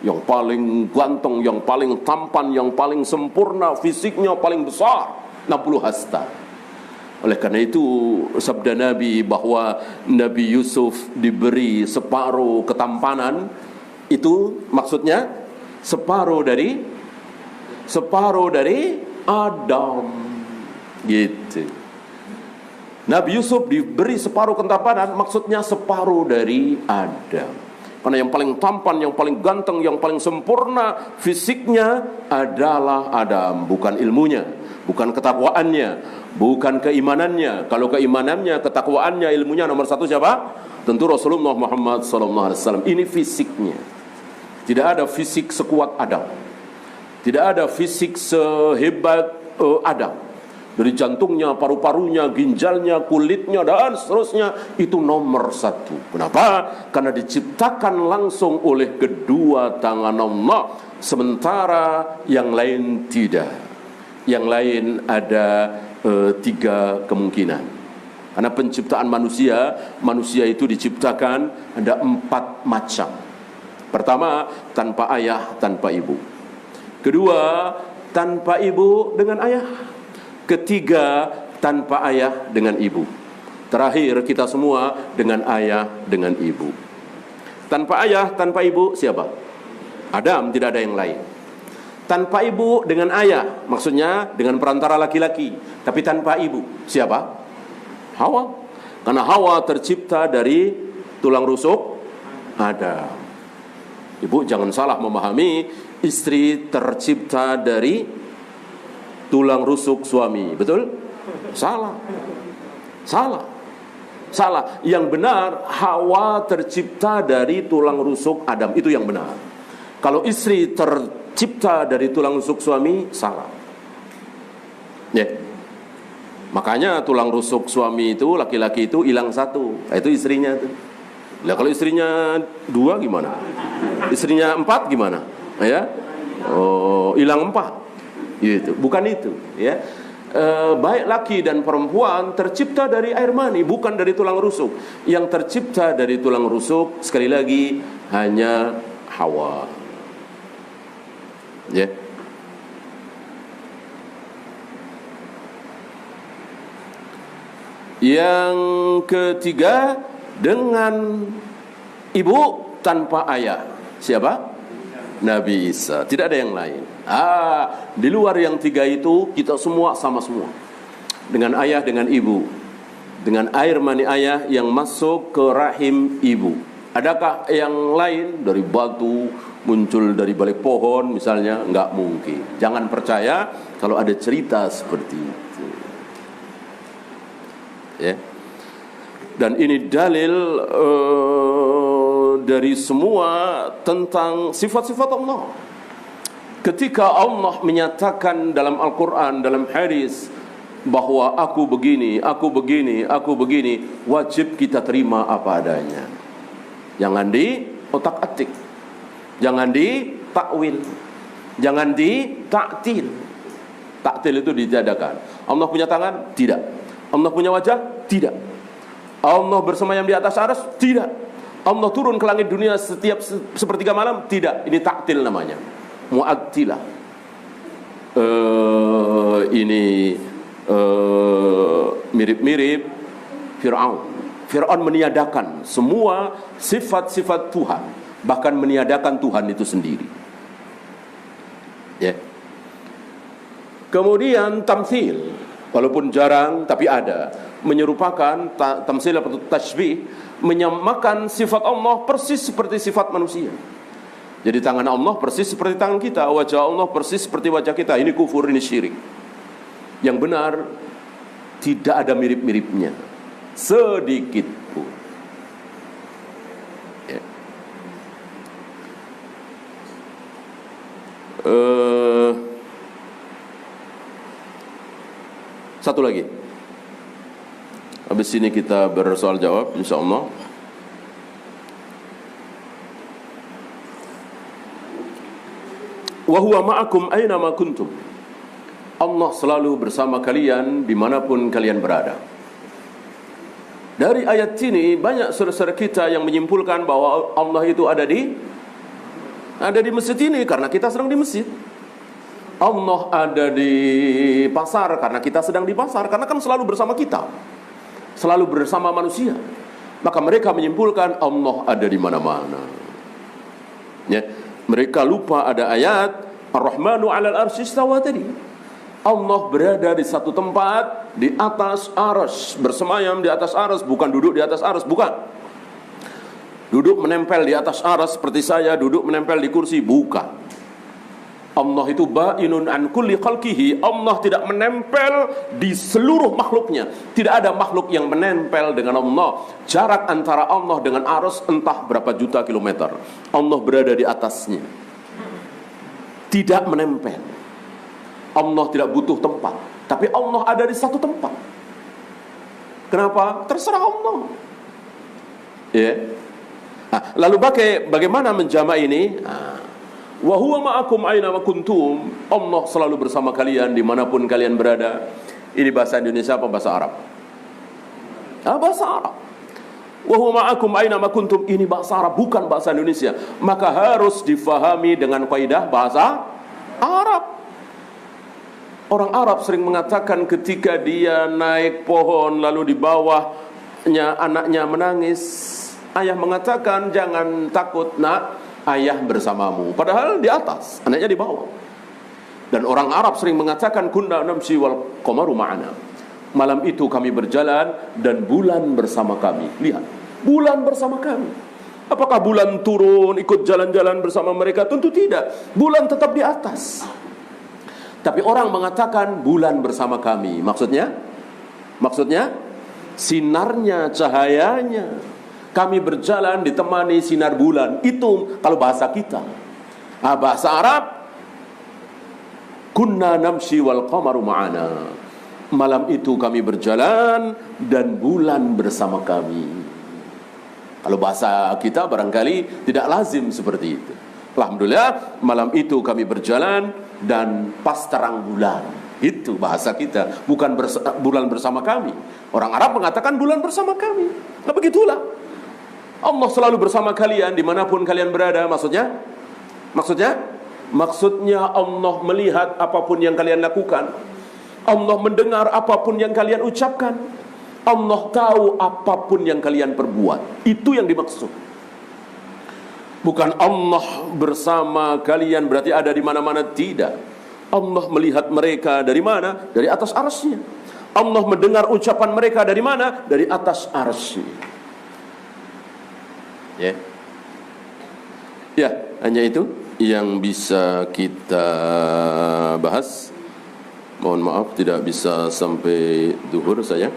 [SPEAKER 1] Yang paling ganteng, yang paling tampan, yang paling sempurna, fisiknya paling besar, 60 hasta. Oleh karena itu sabda Nabi bahwa Nabi Yusuf diberi separuh ketampanan, itu maksudnya separuh dari Adam, gitu. Nabi Yusuf diberi separuh ketampanan, maksudnya separuh dari Adam. Karena yang paling tampan, yang paling ganteng, yang paling sempurna fisiknya adalah Adam, bukan ilmunya, bukan ketakwaannya, bukan keimanannya. Kalau keimanannya, ketakwaannya, ilmunya nomor satu siapa? Tentu Rasulullah Muhammad SAW. Ini fisiknya. Tidak ada fisik sekuat Adam, tidak ada fisik sehebat Adam. Dari jantungnya, paru-parunya, ginjalnya, kulitnya, dan seterusnya, itu nomor satu. Kenapa? Karena diciptakan langsung oleh kedua tangan Allah, sementara yang lain tidak. Yang lain ada tiga kemungkinan. Karena penciptaan manusia itu diciptakan ada 4 macam. Pertama, tanpa ayah, tanpa ibu. Kedua, tanpa ibu dengan ayah. Ketiga, tanpa ayah dengan ibu. Terakhir, kita semua dengan ayah dengan ibu. Tanpa ayah, tanpa ibu siapa? Adam, tidak ada yang lain. Tanpa ibu dengan ayah, maksudnya dengan perantara laki-laki. Tapi tanpa ibu siapa? Hawa. Karena Hawa tercipta dari tulang rusuk Adam. Ibu jangan salah memahami, istri tercipta dari tulang rusuk suami, betul? Salah. Yang benar, Hawa tercipta dari tulang rusuk Adam, itu yang benar. Kalau istri tercipta dari tulang rusuk suami, salah. Ya. Makanya tulang rusuk suami itu, laki-laki itu hilang satu, itu istrinya itu. Nah, kalau istrinya 2 gimana? Istrinya 4 gimana? Ya, hilang 4. Gitu. Bukan itu, ya. Baik laki dan perempuan tercipta dari air mani, bukan dari tulang rusuk. Yang tercipta dari tulang rusuk sekali lagi hanya Hawa. Ya. Yang ketiga, dengan ibu tanpa ayah. Siapa? Nabi Isa. Tidak ada yang lain. Di luar yang tiga itu kita semua sama semua. Dengan ayah, dengan ibu. Dengan air mani ayah yang masuk ke rahim ibu. Adakah yang lain? Dari batu, muncul dari balik pohon misalnya? Enggak mungkin. Jangan percaya kalau ada cerita seperti itu. Ya. Dan ini dalil dari semua tentang sifat-sifat Allah. Ketika Allah menyatakan dalam Al-Quran, dalam hadis, bahwa aku begini, aku begini, aku begini, wajib kita terima apa adanya. Jangan di otak-atik, jangan di takwil, jangan di taktil. Taktil itu ditiadakan. Allah punya tangan? Tidak. Allah punya wajah? Tidak. Allah bersemayam di atas arsy? Tidak. Allah turun ke langit dunia setiap sepertiga malam? Tidak. Ini taktil namanya, mu'attilah. Ini mirip-mirip Fir'aun. Fir'aun meniadakan semua sifat-sifat Tuhan, bahkan meniadakan Tuhan itu sendiri. Ya. Kemudian tamtsil, walaupun jarang tapi ada, menyerupakan tamtsil atau tashbih, menyamakan sifat Allah persis seperti sifat manusia. Jadi tangan Allah persis seperti tangan kita, wajah Allah persis seperti wajah kita. Ini kufur, ini syirik. Yang benar tidak ada mirip-miripnya sedikit pun. Ya. Satu lagi. Habis ini kita bersoal jawab insyaallah. Wa huwa ma'akum aina ma kuntum. Allah selalu bersama kalian dimanapun kalian berada. Dari ayat ini banyak saudara-saudara kita yang menyimpulkan bahwa Allah itu ada di masjid ini karena kita sedang di masjid. Allah ada di pasar karena kita sedang di pasar, karena kan selalu bersama kita, selalu bersama manusia. Maka mereka menyimpulkan Allah ada di mana-mana. Ya, mereka lupa ada ayat Ar-Rahmanu 'alal arsy istawa tadi. Allah berada di satu tempat di atas arsy, bersemayam di atas arsy, bukan duduk di atas arsy, bukan. Duduk menempel di atas arsy seperti saya duduk menempel di kursi, bukan. Allah itu ba'inun an kulli khalqihi. Allah tidak menempel di seluruh makhluknya. Tidak ada makhluk yang menempel dengan Allah. Jarak antara Allah dengan arsy entah berapa juta kilometer. Allah berada di atasnya, tidak menempel. Allah tidak butuh tempat, tapi Allah ada di satu tempat. Kenapa? Terserah Allah. Ya. Lalu bagaimana menjama ini? Wa huwa ma'akum aina ma kuntum. Allah selalu bersama kalian dimanapun kalian berada. Ini bahasa Indonesia apa bahasa Arab? Bahasa Arab. Wa huwa ma'akum aina ma kuntum. Ini bahasa Arab, bukan bahasa Indonesia. Maka harus difahami dengan kaidah bahasa Arab. Orang Arab sering mengatakan ketika dia naik pohon lalu di bawahnya anaknya menangis, ayah mengatakan jangan takut nak, ayah bersamamu. Padahal di atas, anaknya di bawah. Dan orang Arab sering mengatakan kunna namshi wal qamaru ma'ana. Malam itu kami berjalan dan bulan bersama kami. Lihat, bulan bersama kami. Apakah bulan turun ikut jalan-jalan bersama mereka? Tentu tidak. Bulan tetap di atas. Tapi orang mengatakan bulan bersama kami. Maksudnya sinarnya, cahayanya. Kami berjalan ditemani sinar bulan. Itu kalau bahasa kita. Bahasa Arab, kunna namshi wal qamaru ma'ana. Malam itu kami berjalan dan bulan bersama kami. Kalau bahasa kita barangkali tidak lazim seperti itu. Alhamdulillah malam itu kami berjalan dan pas terang bulan. Itu bahasa kita, bukan bulan bersama kami. Orang Arab mengatakan bulan bersama kami. Nah begitulah, Allah selalu bersama kalian dimanapun kalian berada. Maksudnya Allah melihat apapun yang kalian lakukan, Allah mendengar apapun yang kalian ucapkan, Allah tahu apapun yang kalian perbuat. Itu yang dimaksud. Bukan Allah bersama kalian berarti ada di mana-mana, tidak. Allah melihat mereka dari mana? Dari atas arsy-Nya. Allah mendengar ucapan mereka dari mana? Dari atas arsy. Ya, hanya itu yang bisa kita bahas. Mohon maaf tidak bisa sampai duhur saya.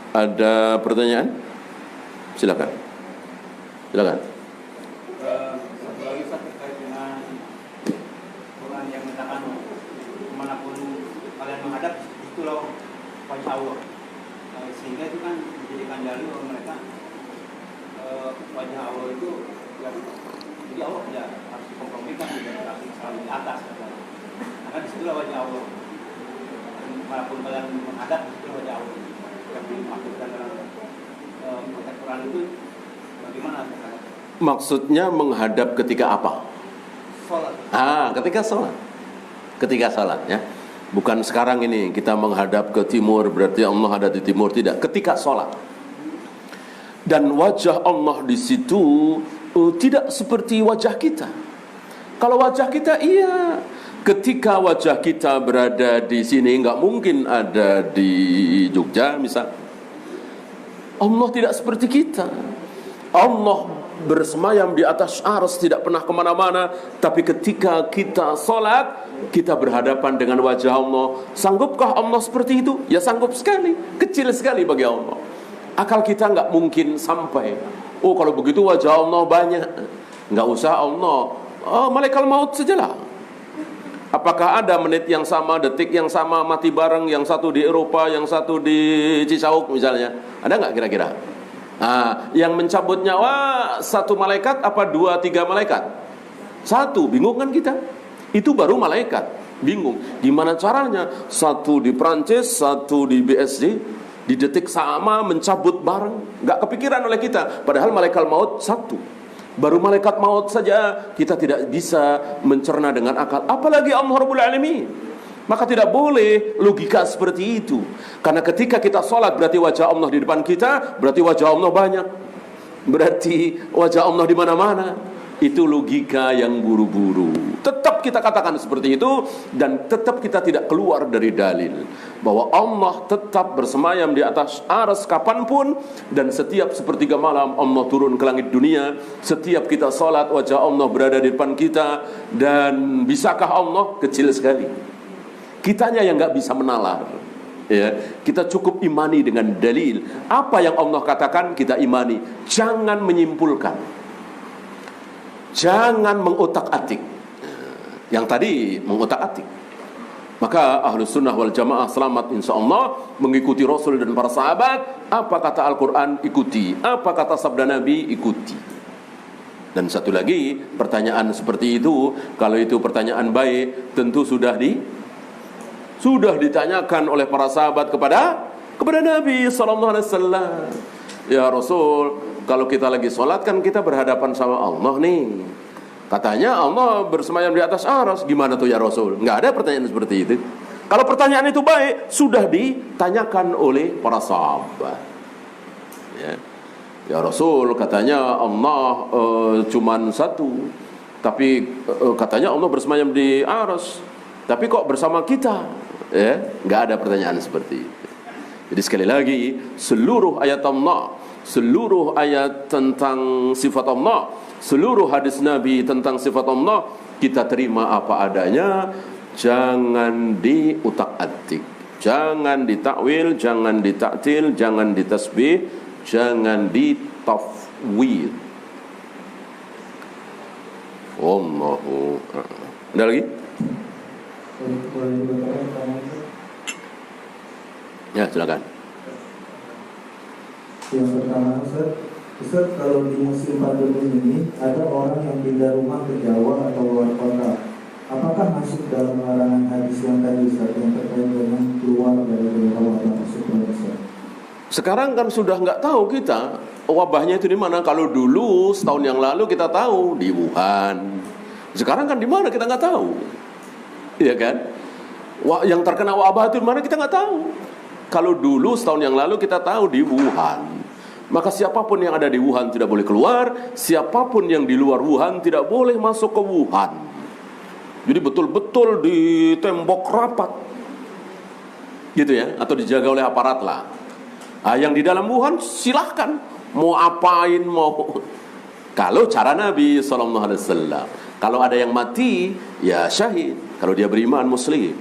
[SPEAKER 1] Ada pertanyaan? Silakan.
[SPEAKER 2] Satu lagi terkait dengan Quran yang mengatakan kemanapun kalian menghadap itulah wajah Allah. Sehingga itu kan menjadikan dalil bahwa mereka wajah Allah itu jadi Allah tidak harus dikompromikan, tidak harus selalu di atas. Karena disitulah wajah Allah. Kemanapun kalian menghadap itulah wajah Allah. Yang dimaksudkan dalam konteks Quran itu bagaimana?
[SPEAKER 1] Maksudnya menghadap ketika apa?
[SPEAKER 2] Sholat.
[SPEAKER 1] Ketika sholat ya. Bukan sekarang ini kita menghadap ke timur berarti Allah ada di timur, tidak. Ketika sholat. Dan wajah Allah di situ tidak seperti wajah kita. Kalau wajah kita iya. Ketika wajah kita berada di sini, nggak mungkin ada di Jogja misal. Allah tidak seperti kita. Allah bersemayam di atas arsy, tidak pernah kemana-mana. Tapi ketika kita sholat, kita berhadapan dengan wajah Allah. Sanggupkah Allah seperti itu? Ya sanggup sekali. Kecil sekali bagi Allah. Akal kita nggak mungkin sampai. Oh kalau begitu wajah Allah banyak. Nggak usah Allah. Malaikat maut sajalah. Apakah ada menit yang sama, detik yang sama, mati bareng, yang satu di Eropa, yang satu di Cisauk misalnya? Ada nggak kira-kira? Yang mencabut nyawa satu malaikat apa 2-3 malaikat? Satu, bingung kan kita? Itu baru malaikat, bingung. Gimana caranya? Satu di Prancis, satu di BSD, di detik sama mencabut bareng. Nggak kepikiran oleh kita. Padahal malaikat maut satu. Baru malaikat maut saja kita tidak bisa mencerna dengan akal, apalagi Allah Rabbul Alamin. Maka tidak boleh logika seperti itu. Karena ketika kita sholat berarti wajah Allah di depan kita, berarti wajah Allah banyak, berarti wajah Allah di mana-mana. Itu logika yang buru-buru. Tetap kita katakan seperti itu, dan tetap kita tidak keluar dari dalil bahwa Allah tetap bersemayam di atas arsy kapanpun, dan setiap sepertiga malam Allah turun ke langit dunia. Setiap kita salat wajah Allah berada di depan kita. Dan bisakah Allah? Kecil sekali. Kitanya yang nggak bisa menalar. Ya, kita cukup imani dengan dalil. Apa yang Allah katakan kita imani. Jangan menyimpulkan. Jangan mengotak-atik. Yang tadi mengotak-atik. Maka Ahlus Sunnah wal Jamaah selamat insyaAllah mengikuti Rasul dan para sahabat. Apa kata Al-Quran ikuti, apa kata sabda Nabi ikuti. Dan satu lagi, pertanyaan seperti itu, kalau itu pertanyaan baik, tentu sudah ditanyakan oleh para sahabat kepada Nabi SAW. Ya Rasul, kalau kita lagi sholat kan kita berhadapan sama Allah nih. Katanya Allah bersemayam di atas arsy. Gimana tuh ya Rasul? Nggak ada pertanyaan seperti itu. Kalau pertanyaan itu baik, sudah ditanyakan oleh para sahabat. Ya Rasul, katanya Allah cuman satu. Tapi katanya Allah bersemayam di arsy. Tapi kok bersama kita? Nggak ada pertanyaan seperti itu. Jadi sekali lagi, seluruh ayat Allah, seluruh ayat tentang sifat Allah, seluruh hadis Nabi tentang sifat Allah, kita terima apa adanya. Jangan diutak-atik, jangan ditakwil, jangan ditaktil, jangan ditasbih, jangan ditafwid. Wallahu a'lam. Ada lagi? Ya, silakan.
[SPEAKER 3] Yang pertama, Ustaz, Ustaz, kalau di musim pandemi ini ada orang yang pindah rumah ke Jawa atau luar kota, apakah masuk dalam larangan hadis yang tadi Ustaz yang terkait dengan keluar dari daerah wabah tersebut Ustaz?
[SPEAKER 1] Sekarang kan sudah nggak tahu kita wabahnya itu di mana. Kalau dulu setahun yang lalu kita tahu di Wuhan. Sekarang kan di mana kita nggak tahu, iya kan? Yang terkena wabah itu di mana kita nggak tahu. Kalau dulu setahun yang lalu kita tahu di Wuhan. Maka siapapun yang ada di Wuhan tidak boleh keluar, siapapun yang di luar Wuhan tidak boleh masuk ke Wuhan. Jadi betul-betul ditembok rapat, gitu ya, atau dijaga oleh aparat lah. Yang di dalam Wuhan silahkan mau apain mau. Kalau cara Nabi SAW, kalau ada yang mati ya syahid. Kalau dia beriman muslim,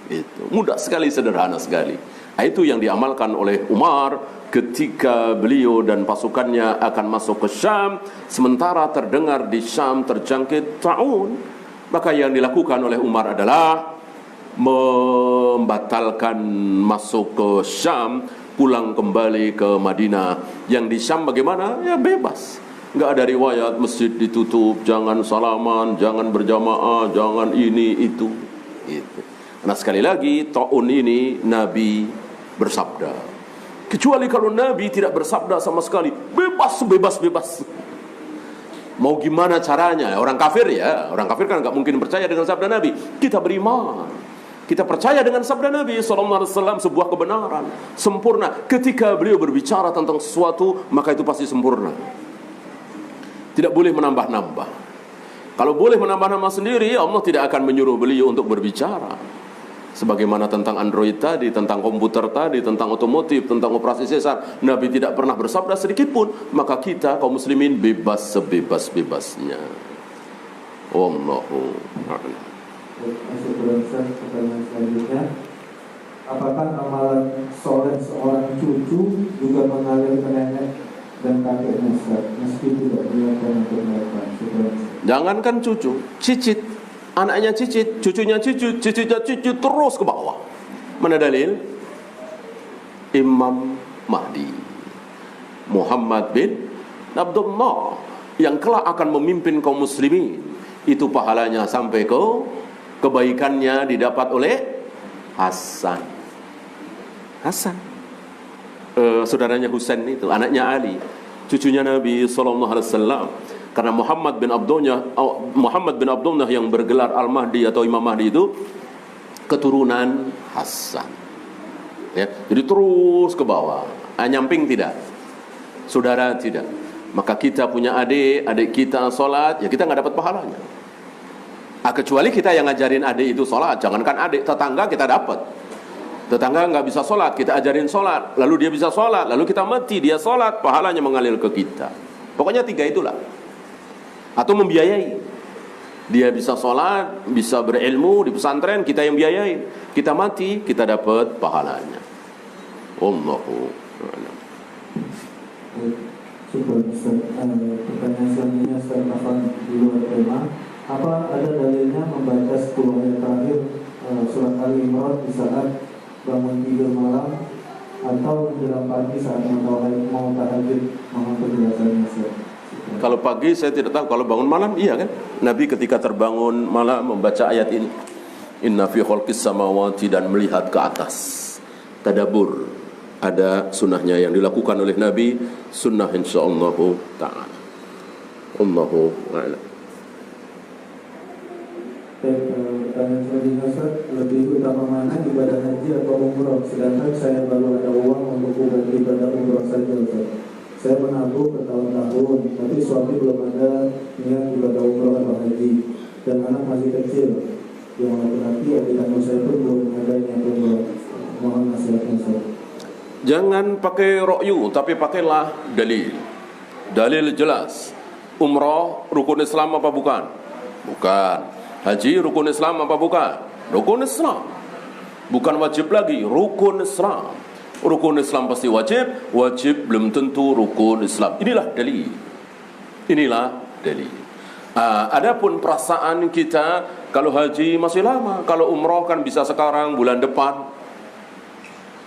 [SPEAKER 1] itu mudah sekali, sederhana sekali. Itu yang diamalkan oleh Umar ketika beliau dan pasukannya akan masuk ke Syam, sementara terdengar di Syam terjangkit taun. Maka yang dilakukan oleh Umar adalah membatalkan masuk ke Syam, pulang kembali ke Madinah. Yang di Syam bagaimana? Ya bebas. Nggak ada riwayat masjid ditutup, jangan salaman, jangan berjamaah, jangan ini itu. Itu. Nah sekali lagi, taun ini Nabi bersabda. Kecuali kalau Nabi tidak bersabda sama sekali, bebas. Mau gimana caranya? Orang kafir ya, orang kafir kan nggak mungkin percaya dengan sabda Nabi. Kita beriman, kita percaya dengan sabda Nabi SAW, sebuah kebenaran sempurna. Ketika beliau berbicara tentang sesuatu, maka itu pasti sempurna. Tidak boleh menambah-nambah. Kalau boleh menambah-nambah sendiri, Allah tidak akan menyuruh beliau untuk berbicara. Sebagaimana tentang Android tadi, tentang komputer tadi, tentang otomotif, tentang operasi sesar, Nabi tidak pernah bersabda sedikit pun. Maka kita kaum muslimin bebas sebebas-bebasnya. Wallahu a'lam.
[SPEAKER 3] Masuk pertanyaan selanjutnya, apakah amalan soleh seorang cucu juga mengalir ke nenek dan kakeknya Ustaz, meski tidak dilakukan untuk mereka?
[SPEAKER 1] Jangankan cucu, cicit. Anaknya cicit, cucunya cicit, cicitnya cicit, terus ke bawah. Mana dalil? Imam Mahdi Muhammad bin Abdullah yang kelak akan memimpin kaum muslimin. Itu pahalanya sampai ke kebaikannya didapat oleh Hasan. Saudaranya Husain itu, anaknya Ali, cucunya Nabi SAW. Karena Muhammad bin Abdullah yang bergelar Al-Mahdi atau Imam Mahdi itu keturunan Hasan. Ya, jadi terus ke bawah. Nyamping tidak? Saudara tidak. Maka kita punya adik kita sholat, ya kita nggak dapat pahalanya. Kecuali kita yang ngajarin adik itu sholat. Jangankan adik, tetangga kita dapat. Tetangga nggak bisa sholat, kita ajarin sholat, lalu dia bisa sholat, lalu kita mati, dia sholat, pahalanya mengalir ke kita. Pokoknya 3 itulah. Atau membiayai. Dia bisa sholat, bisa berilmu di pesantren, kita yang biayai. Kita mati, kita dapat pahalanya. Wallahu a'lam.
[SPEAKER 3] Pertanyaan selanjutnya Ustaz Afan di luar tema. Apa ada dalilnya membaca 10 ayat terakhir surat Al-Imran di saat bangun tidur malam atau menjelang pagi saat mau tahajud? Mohon penjelasannya Ustaz.
[SPEAKER 1] Kalau pagi saya tidak tahu, kalau bangun malam iya kan? Nabi ketika terbangun malam membaca ayat ini. Inna fi khalqis samawati, dan melihat ke atas. Tadabbur. Ada sunnahnya yang dilakukan oleh Nabi, sunnah insyaallah ta'ala. Allahu a'lam.
[SPEAKER 3] Pertanyaan selanjutnya Ustaz, lebih utama mana ibadah haji atau umroh? Sedangkan saya baru ada uang untuk ibadah umroh saja Ustaz. Saya menabung bertahun-tahun, tapi suami belum ada niat ibadah umroh atau haji, dan anak masih kecil. Yang laki-laki adik kandung saya pun belum ada niat umroh. Mohon nasihatnya Ustaz.
[SPEAKER 1] Jangan pakai ra'yu, tapi pakailah dalil. Dalil jelas. Umrah rukun Islam apa bukan? Bukan. Haji rukun Islam apa bukan? Rukun Islam. Bukan wajib lagi, rukun Islam. Rukun Islam pasti wajib, wajib belum tentu rukun Islam. Inilah dalil. Adapun perasaan kita, kalau haji masih lama, kalau umrah kan bisa sekarang, bulan depan,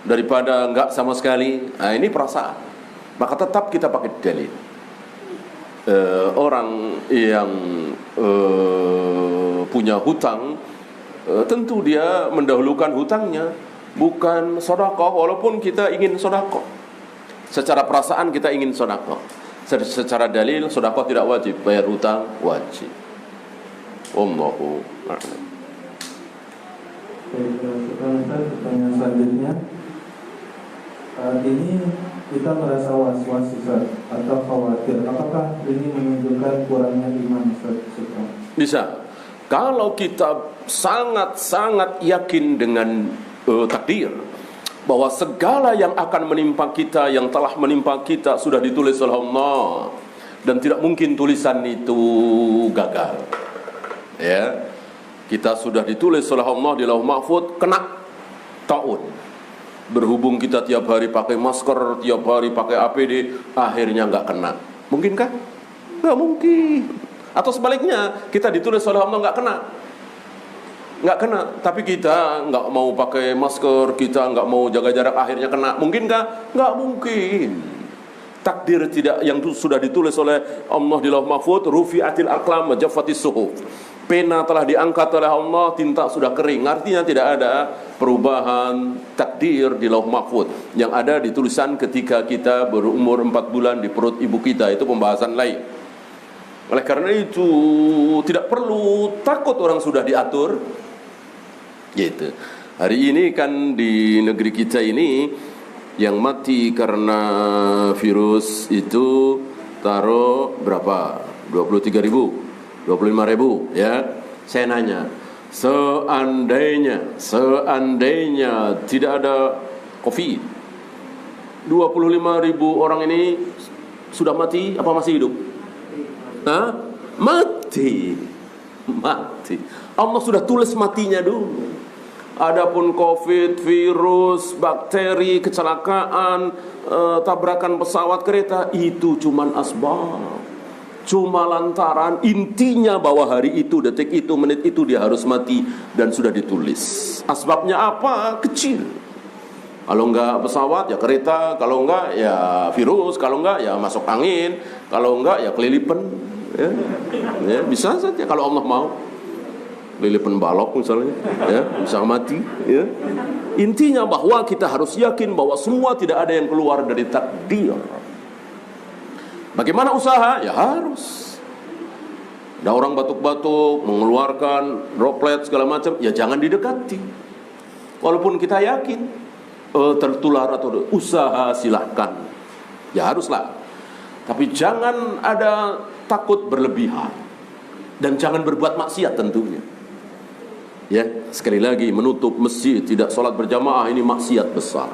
[SPEAKER 1] daripada enggak sama sekali. Ini perasaan. maka tetap kita pakai dalil. Orang yang punya hutang, tentu dia mendahulukan hutangnya, bukan sedekah, walaupun kita ingin sedekah. Secara perasaan kita ingin sedekah. Secara dalil sedekah tidak wajib, bayar hutang wajib. Wallahu a'lam.
[SPEAKER 3] Pertanyaan selanjutnya, ini kita merasa was-was Ustaz, atau khawatir, apakah ini menunjukkan kurangnya iman Ustaz?
[SPEAKER 1] Bisa. Kalau kita sangat-sangat yakin dengan takdir, bahwa segala yang akan menimpa kita, yang telah menimpa kita sudah ditulis oleh Allah, dan tidak mungkin tulisan itu gagal. Ya, kita sudah ditulis oleh Allah di Lauh Mahfuz kena taun. Berhubung kita tiap hari pakai masker, tiap hari pakai APD, akhirnya nggak kena. Mungkinkah? Nggak mungkin. Atau sebaliknya, kita ditulis oleh Allah nggak kena, tapi kita nggak mau pakai masker, kita nggak mau jaga jarak, akhirnya kena. Mungkinkah? Nggak mungkin. Takdir tidak yang sudah ditulis oleh Allah di Lauh Mahfuz, rufi'atil aqlam wa jaffatis suhuf. Pena telah diangkat oleh Allah, tinta sudah kering. Artinya tidak ada perubahan takdir di Lauh Mahfuz. Yang ada di tulisan ketika kita berumur 4 bulan di perut ibu kita. Itu pembahasan lain. Oleh karena itu tidak perlu takut orang sudah diatur. Gitu. Hari ini kan di negeri kita ini yang mati karena virus itu taruh berapa? 23.000, 25.000 ya. Saya nanya, seandainya tidak ada Covid, 25.000 orang ini sudah mati apa masih hidup? Hah? Mati. Allah sudah tulis matinya dulu. Adapun Covid, virus, bakteri, kecelakaan, tabrakan pesawat, kereta, itu cuman asbab. Cuma lantaran intinya bahwa hari itu, detik itu, menit itu dia harus mati dan sudah ditulis. Asbabnya apa? Kecil. Kalau enggak pesawat ya kereta, kalau enggak ya virus, kalau enggak ya masuk angin, kalau enggak ya kelilipan. Ya, bisa saja kalau Allah mau. Lilipan balok misalnya, ya, bisa mati, ya. Intinya bahwa kita harus yakin bahwa semua tidak ada yang keluar dari takdir. Bagaimana usaha? Ya harus. Ada orang batuk-batuk, mengeluarkan droplet segala macam, ya jangan didekati. Walaupun kita yakin tertular atau usaha silahkan. Ya haruslah. Tapi jangan ada takut berlebihan. Dan jangan berbuat maksiat tentunya. Ya, sekali lagi menutup masjid, tidak sholat berjamaah, ini maksiat besar.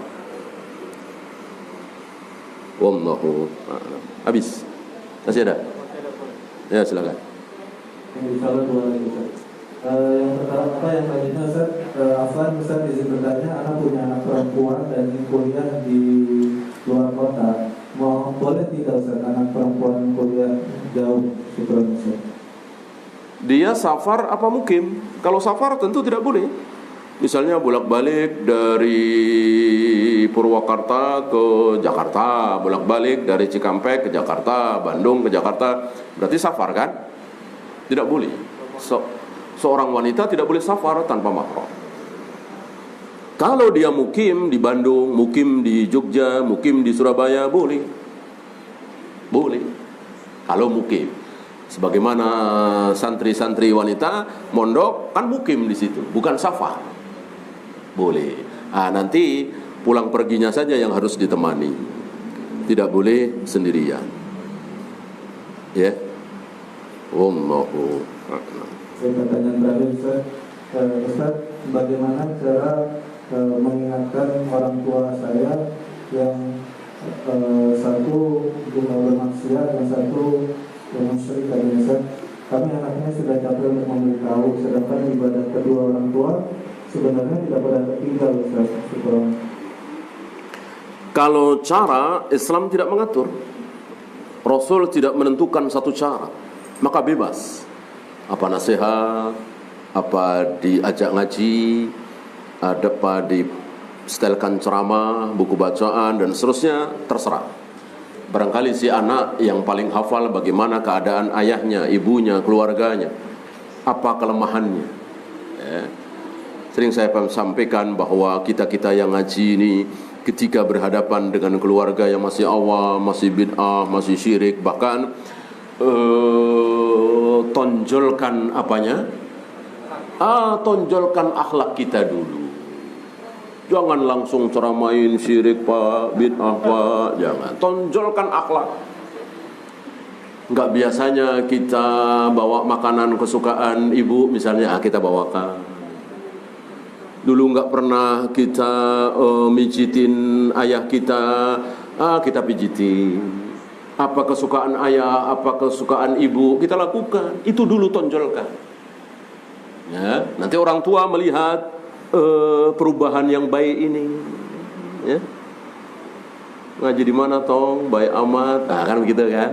[SPEAKER 1] Wallahu a'lam. Habis. Masih ada? Ya, silakan.
[SPEAKER 3] Insyaallah dua lagi Ustaz. Yang pertama yang tadinya Ustaz, Afwan Ustaz izin bertanya, anak punya anak perempuan dan kuliah di luar kota. Boleh tidak Ustaz anak perempuan kuliah jauh syukuran Ustaz?
[SPEAKER 1] Dia safar apa mukim? Kalau safar tentu tidak boleh. Misalnya bolak-balik dari Purwakarta ke Jakarta, bolak-balik dari Cikampek ke Jakarta, Bandung ke Jakarta, berarti safar kan? Tidak boleh. Seorang wanita tidak boleh safar tanpa mahram. Kalau dia mukim di Bandung, mukim di Jogja, mukim di Surabaya, boleh. Boleh. Kalau mukim. Sebagaimana santri-santri wanita mondok kan mukim di situ, bukan safar. Boleh. Nanti pulang perginya saja yang harus ditemani. Tidak boleh sendirian. Ya. Wallahu a'lam.
[SPEAKER 3] Pertanyaan terakhir Ustaz. Ustaz, bagaimana cara mengingatkan orang tua saya yang satu bermaksiat dan satu musyrik katanya Ustaz. Kami anaknya sudah capek untuk memberitahu, sedangkan ibadah kedua orang tua sebenarnya tidak pernah tertinggal Ustaz.
[SPEAKER 1] Kalau cara Islam tidak mengatur, Rasul tidak menentukan satu cara, maka bebas. Apa nasihat, apa diajak ngaji, ada apa di setelkan ceramah, buku bacaan dan seterusnya, terserah. Barangkali si anak yang paling hafal bagaimana keadaan ayahnya, ibunya, keluarganya, apa kelemahannya. Ya. Sering saya sampaikan bahwa kita-kita yang ngaji ini ketika berhadapan dengan keluarga yang masih awam, masih bid'ah, masih syirik, bahkan tonjolkan apanya? Tonjolkan akhlak kita dulu. Jangan langsung ceramain syirik Pak, bid'ah Pak, jangan. Tonjolkan akhlak. Enggak biasanya kita bawa makanan kesukaan ibu misalnya, kita bawakan. Dulu enggak pernah kita mijitin ayah kita, kita pijitin. Apa kesukaan ayah, apa kesukaan ibu, kita lakukan. Itu dulu tonjolkan. Ya, nanti orang tua melihat perubahan yang baik ini. Ya. Ngaji di mana tong? Baik amat. Nah, kan begitu kan?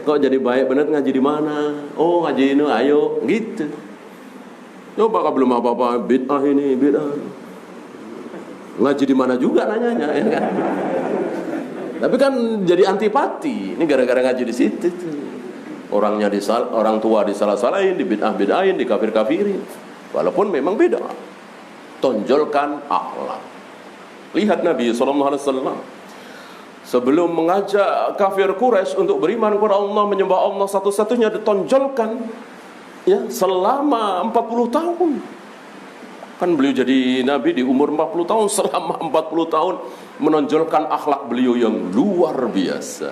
[SPEAKER 1] Kok jadi baik bener ngaji di mana? Oh, ngaji ini ayo, gitu. Coba kalau belum apa-apa bid'ah ini, bid'ah. Ngaji di mana juga nanyanya, ya kan? Tapi kan jadi antipati. Ini gara-gara ngaji di situ. Orangnya orang tua disalah-salahin, dibid'ah-bid'ahin, dikafir-kafirin. Walaupun memang beda. Tonjolkan akhlak. Lihat Nabi SAW sebelum mengajak kafir Quraisy untuk beriman kepada Allah, menyembah Allah satu-satunya, ditonjolkan ya selama 40 tahun. Kan beliau jadi Nabi di umur 40 tahun, selama 40 tahun menonjolkan akhlak beliau yang luar biasa.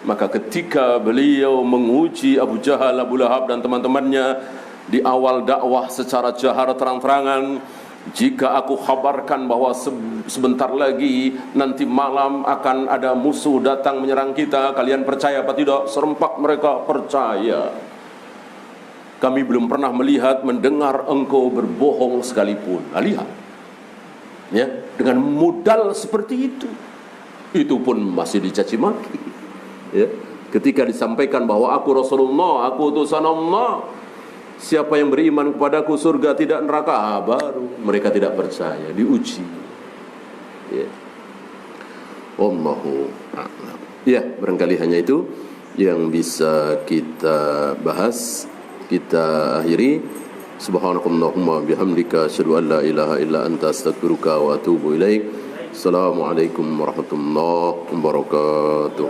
[SPEAKER 1] Maka ketika beliau menguji Abu Jahal, Abu Lahab dan teman-temannya di awal dakwah secara jahar terang-terangan, jika aku kabarkan bahwa sebentar lagi nanti malam akan ada musuh datang menyerang kita, kalian percaya apa tidak? Serempak mereka percaya. Kami belum pernah melihat, mendengar engkau berbohong sekalipun. Nah, lihat ya, dengan modal seperti itu pun masih dicaci maki ya. Ketika disampaikan bahwa aku Rasulullah, aku utusan Allah, siapa yang beriman kepadaku surga tidak neraka, baru mereka tidak percaya, diuji ya. Wallahu a'lam. Ya, barangkali hanya itu yang bisa kita bahas. Kita akhiri. Subhanakallahumma bihamdika asyhadu an la ilaha illa anta astaghfiruka wa atubu ilaik. Assalamualaikum warahmatullahi wabarakatuh.